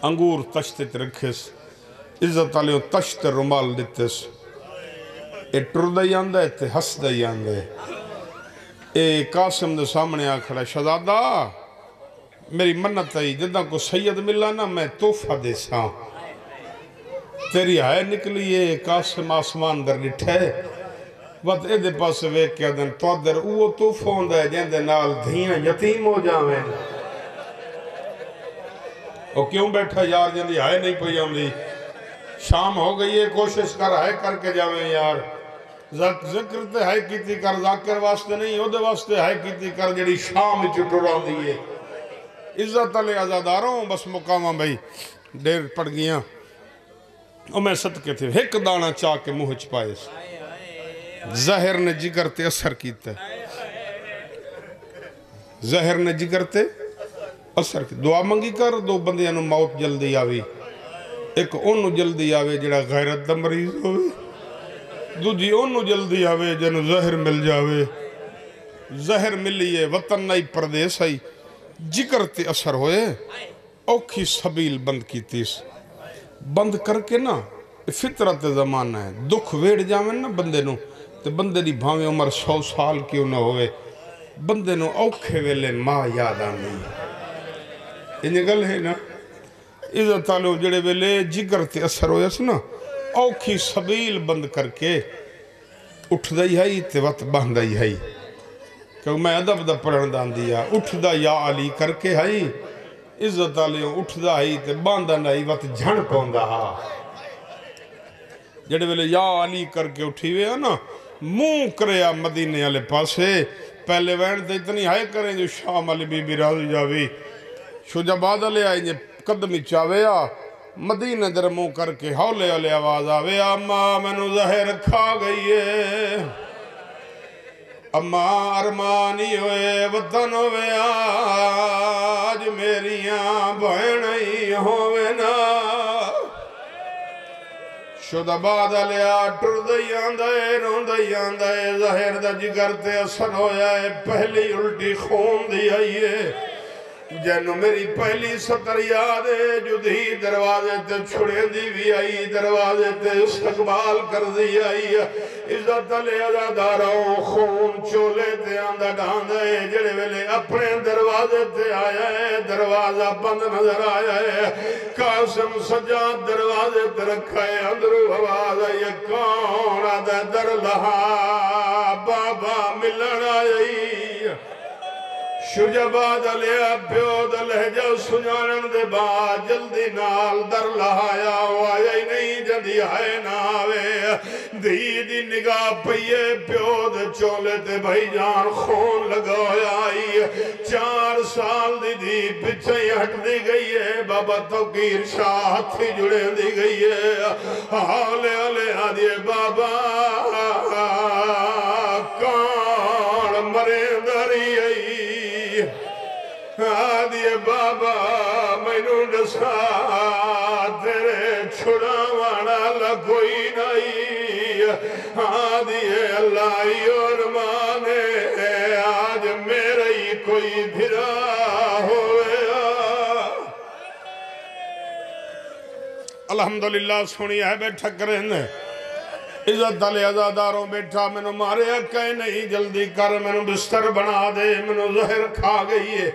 انگور تشتے تے رکھیس عزت علیہ تشتے رمال دیتیس اے ٹردہ ہی آندہ ہے تے ہسدہ ہی آندہ ہے اے قاسم دے سامنے آکھڑا شہزادہ میری منت ہے جدہ کو سید ملا نا میں توفہ دے ساں تیری ہائے نکلیے قاسم آسمان در نٹھے وقت اے دے پاس ویک کیا دن تو در اوہ توفہ ہوندہ ہے جن دے نال دھیاں یتیم ہو جاویں او کیوں بیٹھا یار جن دی ہائے نہیں پہ جاندی شام ہو گئی ہے کوشش کر ہائے کر کے جاویں یار ذکر تے ہائے کیتی کر ذاکر واسطے نہیں ہو دے واسطے ہائے کیتی کر جڑی شام چٹوران دیئے عزت علی ازاداروں بس مقامہ بھئی دیر پڑ گیاں اور میں صدقے تھے ایک دانا چاہ کے منہ چپائے زہر نے جگر تے اثر کیتا زہر نے جگر تے اثر کیتا دعا منگی کر 2 بندیاں نو موت جلدی آوی ایک انہوں جلدی آوے جڑا غیرت دا مریض ہوئے، دوجی انہوں جلدی آوے جنہوں زہر مل جاوے، زہر ملیے وطن نائی پردیس آئی، جگر تے اثر ہوئے، اوکھی سبیل بند کی تیس بند کر کے نا فطرت زمانہ ہے، دکھ ویڑ جاویں نا بندے نو تے بندے دی بھاویں عمر 100 سال کیوں نہ ہوئے، بندے نو اوکھے ویلے ماں یاد آنی انہیں گل ہے نا عزت تعلق جڑے ویلے جگر تے اثر ہویا سی نا اوکھی سبیل بند کر کے اٹھ دائی ہے تے وقت باندھ دائی ہے کہ میں ادب دا پڑھن دان دیا اٹھ دا یا علی کر کے ہے عزت تعلق اٹھ دا ہے تے باندھ دائی وقت جھن پوندا جڑے ویلے یا علی کر کے اٹھی ہوئے نا منہ کریا مدینے والے پاسے پہلے وین تے اتنی ہائے کریں جو شام علی بی بی راضی جاوی شجاباد علی آئیں جے قدمی چاوے مدینہ در منہ کر کے ہولے والے آواز آوے اماں مینو زہر کھا گئی ہے اماں ارمانی ہوئے وطن ہوئے آج میریاں بہنیں ہوئے نا شدہ بعد لیا ٹر دیاں دے رون دیاں دے ظاہر دا جگر تے اثر ہویا ہے پہلی الٹی خون دی آئی ہے جنو میری پہلی سطر یاد ہے جو دی دروازے تے چھڑے دی بھی آئی دروازے تے استقبال کر دی آئی عزت علی عزاداروں خون چولے تے آندہ ڈاندے جڑے ویلے اپنے دروازے تے آیا ہے دروازہ بند نظر آیا ہے قاسم سجاد دروازے تے رکھا ہے اندرو آواز آئی کون آدھا در لہا بابا ملن آئی شجاباد علیہ پیود لہجہ سنانن دے بعد جلدی نال در لہایا آیا ہی نہیں جدی آئے ناوے دی نگاہ پئیے پیود چولے تے بھائی جان خون لگایا آئی 4 سال دی پچھے ہٹ دی گئی ہے بابا توقیر شاہ تھی جڑے دی گئی ہے حالے علیہ آدھے بابا کان مرے دری آئی آدھے بابا مینوں دسا تیرے چھڑا وانا لگوئی نہیں آدھے اللہ اور مانے آج میرے ہی کوئی دھرا ہویا الحمدللہ سنی ہے بیٹھا کریں عزت علی عزاداروں بیٹھا منو مارے کہیں نہیں جلدی کر منو بستر بنا دے منو زہر کھا گئی ہے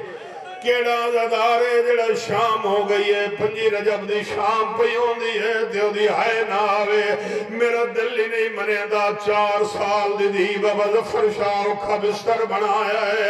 کیڑا عزادارے جڑا شام ہو گئی ہے 5 رجب دی شام پیون دی ہے دیو دی ہائے ناوے میرا دل ہی نہیں منے دا 4 سال دی بابا ظفر شاہ کا بستر بنایا ہے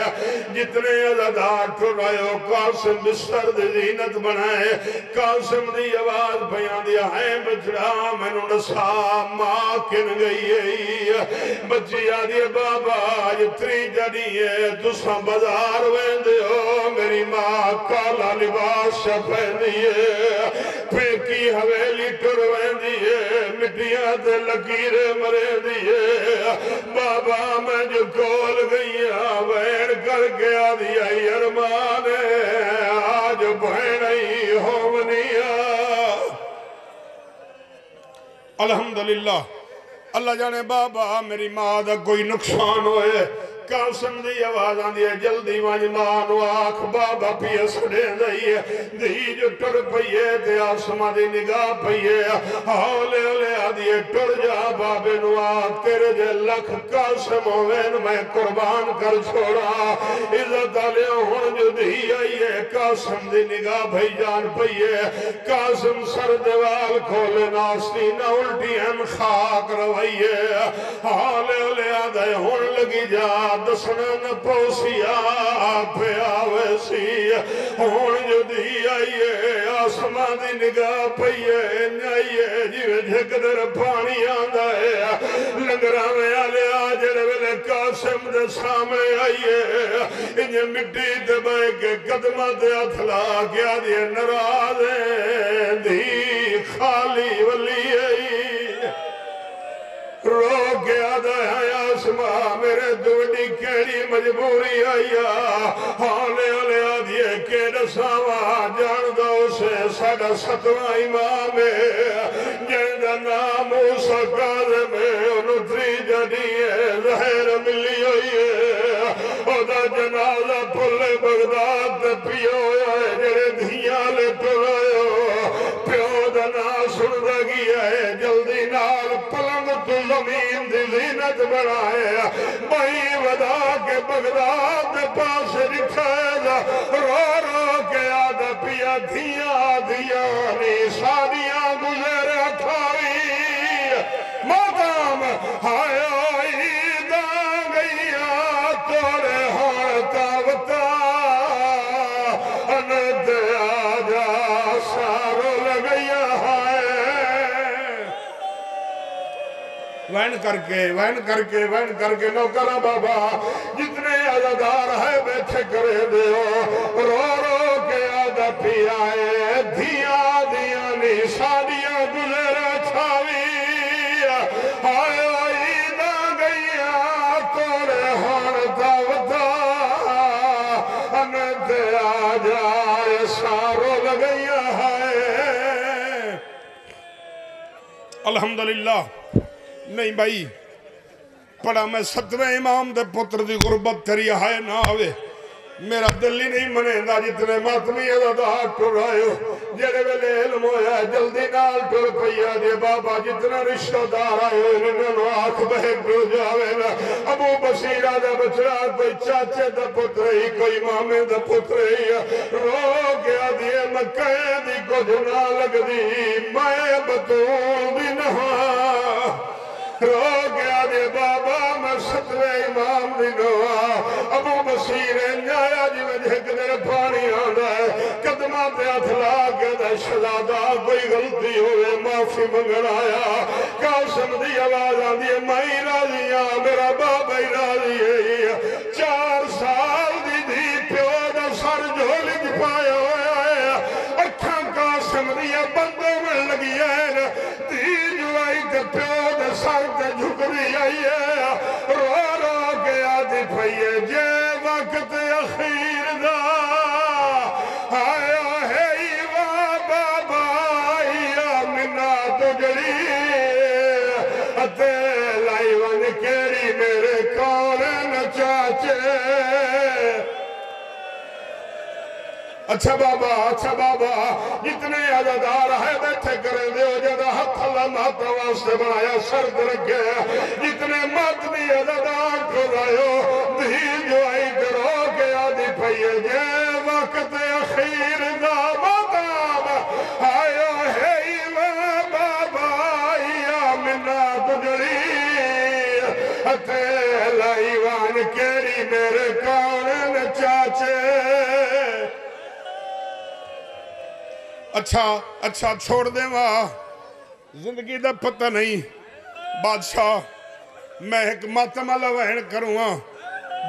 جتنے عزادار ٹھر آئے ہو قاسم بستر دی زینت بنائے قاسم دی آواز بیان دیا ہے بچڑا میں نو نسا ماں کن گئی ہے بچی آدھی بابا جتری جڑی ہے دوسرا بازار ویندے ہو میری ماں کالا لباس شفین دیئے پھیکی حویلی ٹروین دیئے مٹیاں تے لکیرے مرے دیئے بابا میں جو کول گئی وین کر کے آدھی آئی ارمان آج بہنی ہومنیا الحمدللہ اللہ جانے بابا میری ماں دا کوئی نقصان ہوئے قاسم دی آواز آن دی ہے جلدی مانو آنکھ بابا پیے سڑے دئیے دی جو ٹر پئیے تے آسمہ دی نگاہ پئیے ہولے ہولے آدھیے ٹر جا بابے نو آنکھ تیرے جے لکھ قاسم ہوئین میں قربان کر چھوڑا عزت علیہ ہون جو دی آئیے قاسم دی نگاہ بھائی جان پئیے قاسم سر دیوال کھولے ناستی نہ الٹی ہم خاک روائیے ہولے ہولے آدھے ہون لگی جا دسنن پوسیا پہ آویسی ہون جو دی آئیے آسمان دی نگاہ پئیے نائیے جیوے جھکدر پانی آندہ ہے لنگرہ میں آلے آجر ویلے قاسم دے سامنے آئیے انہیں مٹی دبائے کے قدمہ دے اتھلا کیا دیئے نرازیں دی خالی ولی آئی رو کے آدھا ہے آسماں میرے دوڑی کیڑی مجبوری آیا ہالے ہالے آدھیے کے نساوہ جان دو سے ساڑا 7واں امام جنہا نام موسیٰ کاظم انہوں تریجہ دیئے ظہر ملی ہوئی ہے او دا جنازہ پھل بغداد پیو ہے جڑے دھیاں لے پرائیو پیو دا نا سن دگی ہے جلدی نال پلنگ تو زمین دی زینت بڑھائے بھائی ودا کے بغداد پاس رکھائے رو رو کے آدھا پیا دھیاں دیا شادیاں گزر اٹھائی مادام ہائے آئی دا گئیا توڑے ہارتا وطا اند آجا سارو لگیا ہائے وین کر کے نوکرہ بابا جتنے عزادار ہے بیٹھے کرے دیو رو رو کے آدھا پی آئے دھیاں دیاں شادیاں گزر چھاوی آئے آئی دا گئیا توڑے ہارتا وطا انت آجائے سارو لگیا ہے الحمدللہ نہیں بھائی پڑھا میں 7ویں امام دے پتر دی غربت تری آئے نہ آوے میرا دل ہی نہیں منے دا جتنے ماتمی عزادار ٹر آئے ہو جڑے ویلے علم ہویا جلدی نال ٹر پیا دے بابا جتنا رشتہ دار آئے ہو انہوں آنکھ بہت ٹر جاوے نا ابو بصیرہ دا بچڑا کوئی چاچے دا پتر ہی کوئی مامے دا پتر ہی رو گیا دیئے مکہ دی کو جنا لگ دی میں بطول دی نہا رو گیا دے بابا میں 7ویں امام دی نوا ابو بصیر انجایا جی میں جھک دے پانی آنا ہے قدمہ پہ اتلا کے دے شہزادہ کوئی غلطی ہوئے معافی منگن آیا قاسم دی آواز آن دی میں راضی ہاں میرا بابا ہی راضی ہے 4 سال دی دی پیو دا سر جھولی جپایا ہویا ہے اکھاں قاسم دی بندوں میں لگی ہے دی جوائی تے پیو دا سر تے جھک دی آئی ہے رو رو کے آدھی پھئیے جے وقت اخیر دا آیا ہے ایوہ بابا آیا منا تجری اتے لائیون کیری میرے کارن چاچے اچھا بابا جتنے عزادار ہے بیٹھے کریں دے ہو جدہ حق اللہ ماتا واسطے بنایا شرط رکھے جتنے ماتمی عزادار کو رہے ہو دھی جو آئی کرو کے آدھی پھئیے جے وقت اخیر دا ماتام آیا ہے ایوہ بابا آیا منا تجری اتے لائیوان کیری میرے کارن چاچے اچھا چھوڑ دیں وہاں زندگی دا پتہ نہیں بادشاہ میں ایک ماتم علوین کروں ہاں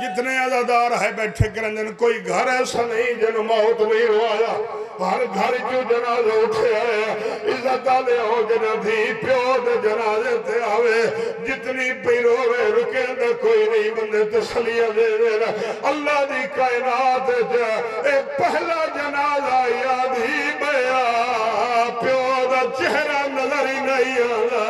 جتنے عزادار ہے بیٹھے کرندن کوئی گھر ایسا نہیں جنہوں موت نہیں روایا ہر گھر جو جنازہ اٹھے آئے عزت آلے ہو جنہ دھی پیود جنازے تے آوے جتنی پیروے رکیں دے کوئی نہیں بندے تسلیہ دے دینا اللہ دی کائنات جا اے پہلا جنازہ یادی بیا پیود چہرہ نظر ہی نہیں آنا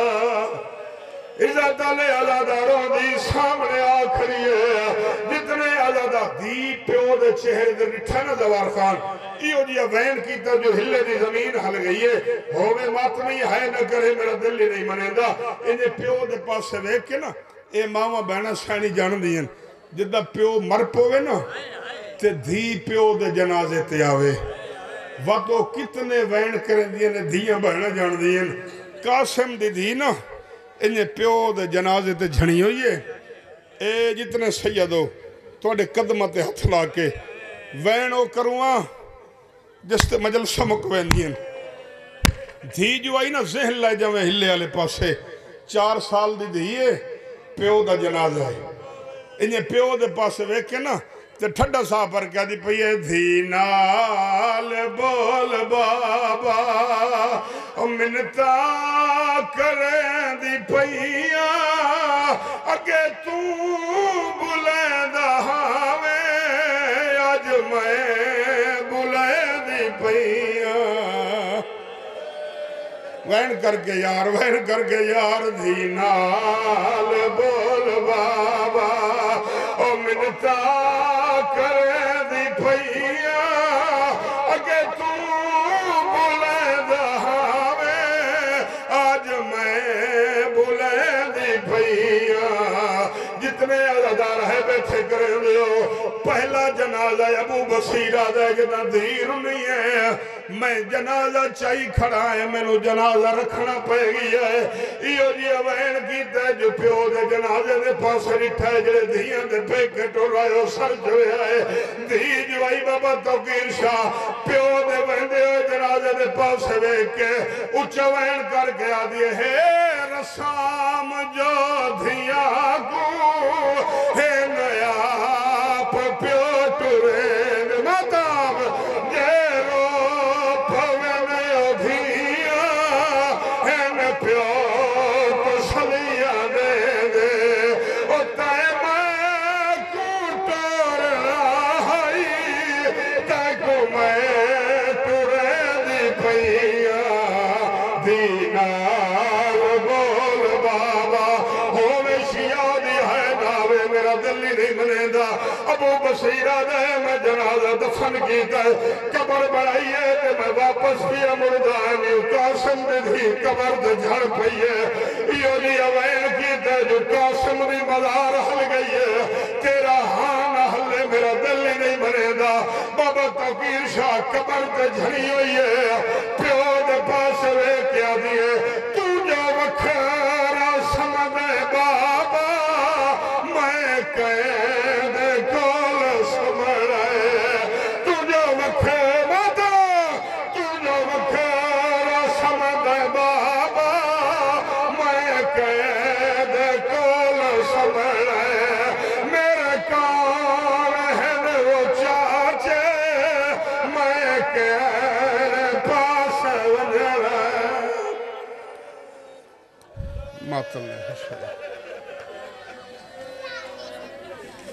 عزت علیہ عزاداروں دی سامنے آخری ہے جتنے عزادار دی پیو دے چہرے دے نٹھانا دوار خان ایو جی وین کیتا جو ہلے دی زمین حل گئی ہے ہوئے ماتمی ہے نہ کرے میرا دل ہی نہیں منے دا انہیں پیو دے پاس سے ویک کے نا اے ماما بہنہ سینی جان دین جدہ پیو مر پوے نا تے دھی پیو دے جنازے تے آوے وقتو کتنے وین کریں دین دھیاں بہنہ جان دین قاسم دی دی نا انہیں پیو دے جنازے تے جھنی ہوئی ہے اے جتنے سیدو توڑے قدمت ہتھ لا کے وینو کروان جس تے مجلسہ مکوین دین دھی جو آئی نا ذہن لائے جاویں ہلے والے پاسے 4 سال دی دھیے پیو دا جنازہ ہے انہیں پیو دے پاسے ویکے نا تے ٹھڈا سا پر کیا دی پئیے دھی نال بول بابا منتا کریں دی پئیا اگے تو بلے دہاویں آج میں بلے دی پئیا وین کر کے یار وین کر کے یار دھی نال بول بابا او منتا کرے دی پھئیا اگے تو بولے دہاوے آج میں بولے دی پھئیا جتنے عزادار ہے بیٹھے کرے ہو پہلا جنازہ ابو بصیرہ دے گنا دیر نہیں ہے میں جنازہ چاہی کھڑا ہے میں نو جنازہ رکھنا پہ گئی ہے ایو جی اوین کیتا ہے جو پیو دے جنازے دے پاس رٹھا ہے جلے دھیاں دے پہ کٹو رہے ہو سر جو ہے دھی جوائی بابا توقیر شاہ پیو دے بہندے ہوئے جنازے دے پاس بیک کے اچھا وین کر کے آدھئے ہے رسام جو دھیاں کو ہے نیا پیو ٹورین ماتاب جیرو پوین ادھیا ہین پیو تو سلیا دے دے اتائے میں کوٹور راہی تاکو میں ٹورین دی پئیا دینار بول بابا ہووے شیعہ دی ہے ناوے میرا دل نہیں منے دا ابو بصیرہ دے میں جنازہ دفن کیتا ہے قبر بڑھائی ہے کہ میں واپس بھی مردہ نہیں قاسم دی قبر دے جھڑ پئی ہے یہ جی اوین کیتا ہے جو قاسم دی مزار حل گئی ہے تیرا ہاں حلے میرا دل نہیں منے دا بابا توقیر شاہ قبر دے جھڑی ہوئی ہے پیو دے پاس وے کیا دیئے تو جو وکھرا سمدے بابا میں قید کول سمرے تجھو وکھرا تجھو وکھرا سمدے بابا میں قید کول سمرے میرے کار ہیں وہ چاچے میں قید پاس ونرے ماتل نے حسن